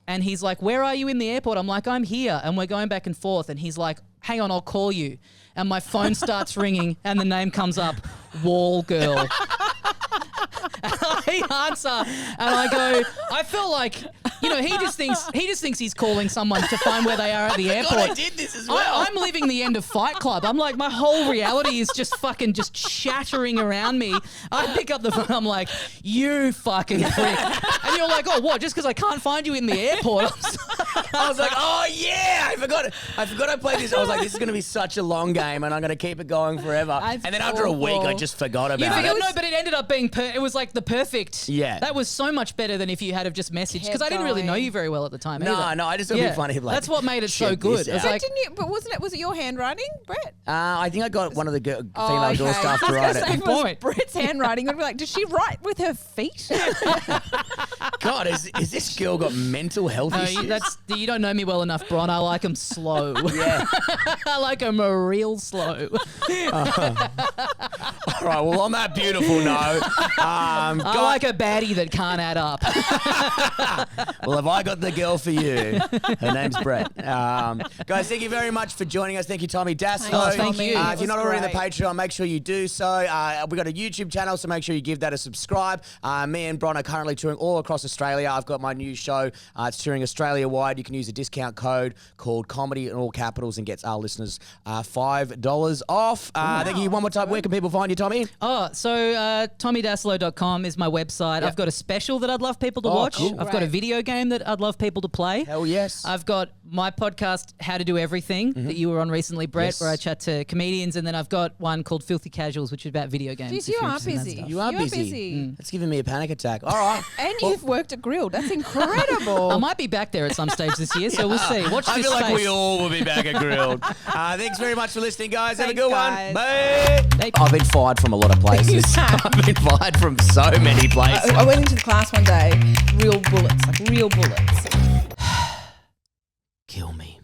and he's like, where are you in the airport? I'm like, I'm here, and we're going back and forth, and he's like, hang on, I'll call you. And my phone starts ringing, and the name comes up, Wall Girl. And I answer, and I go, I feel like, you know, he just thinks he's calling someone to find where they are at the airport. I did this as well. I'm living the end of Fight Club. I'm like, my whole reality is just fucking just shattering around me. I pick up the phone, I'm like, you fucking prick. And you're like, oh, what? Just because I can't find you in the airport? I was like, oh yeah, I forgot I played this. I was like, this is going to be such a long game and I'm going to keep it going forever. And then after a week, I just forgot about it. No, but it ended up being, it was like the perfect. Yeah. That was so much better than if you had have just messaged, because I didn't really know you very well at the time either. No, I just thought it'd be funny. Like, that's what made it so good. But was it your handwriting, Brett? I think I got one of the female door staff to write it. Good point. Brett's handwriting. I'd be like, does she write with her feet? God, is this girl got mental health issues? You don't know me well enough, Bron. I like them slow. Yeah. I like them real slow. All right, well, on that beautiful note. I like a baddie that can't add up. Well, have I got the girl for you? Her name's Brett. Guys, thank you very much for joining us. Thank you, Tommy Dassalo. Thank you. If you're not already on the Patreon, make sure you do so. We've got a YouTube channel, so make sure you give that a subscribe. Me and Bron are currently touring all across Australia. I've got my new show. It's touring Australia-wide. You can use a discount code called Comedy in all capitals and gets our listeners $5 off. Thank you one more time. Where can people find you, Tommy? So TommyDassalo.com is my website. Yep. I've got a special that I'd love people to watch. Cool. I've got a video game that I'd love people to play. Hell yes. I've got my podcast, How to Do Everything, that you were on recently, Brett, where I chat to comedians. And then I've got one called Filthy Casuals, which is about video games. Jeez, you are busy. You are busy. That's giving me a panic attack. All right. And you've worked at Grilled. That's incredible. I might be back there at some stage this year, so we'll see. Watch this I feel like space. we all will be back at Grilled. Thanks very much for listening, guys. Have a good one. Bye. I've been fired from a lot of places. I've been fired from so many places. I went into the class one day, real bullets. Kill me.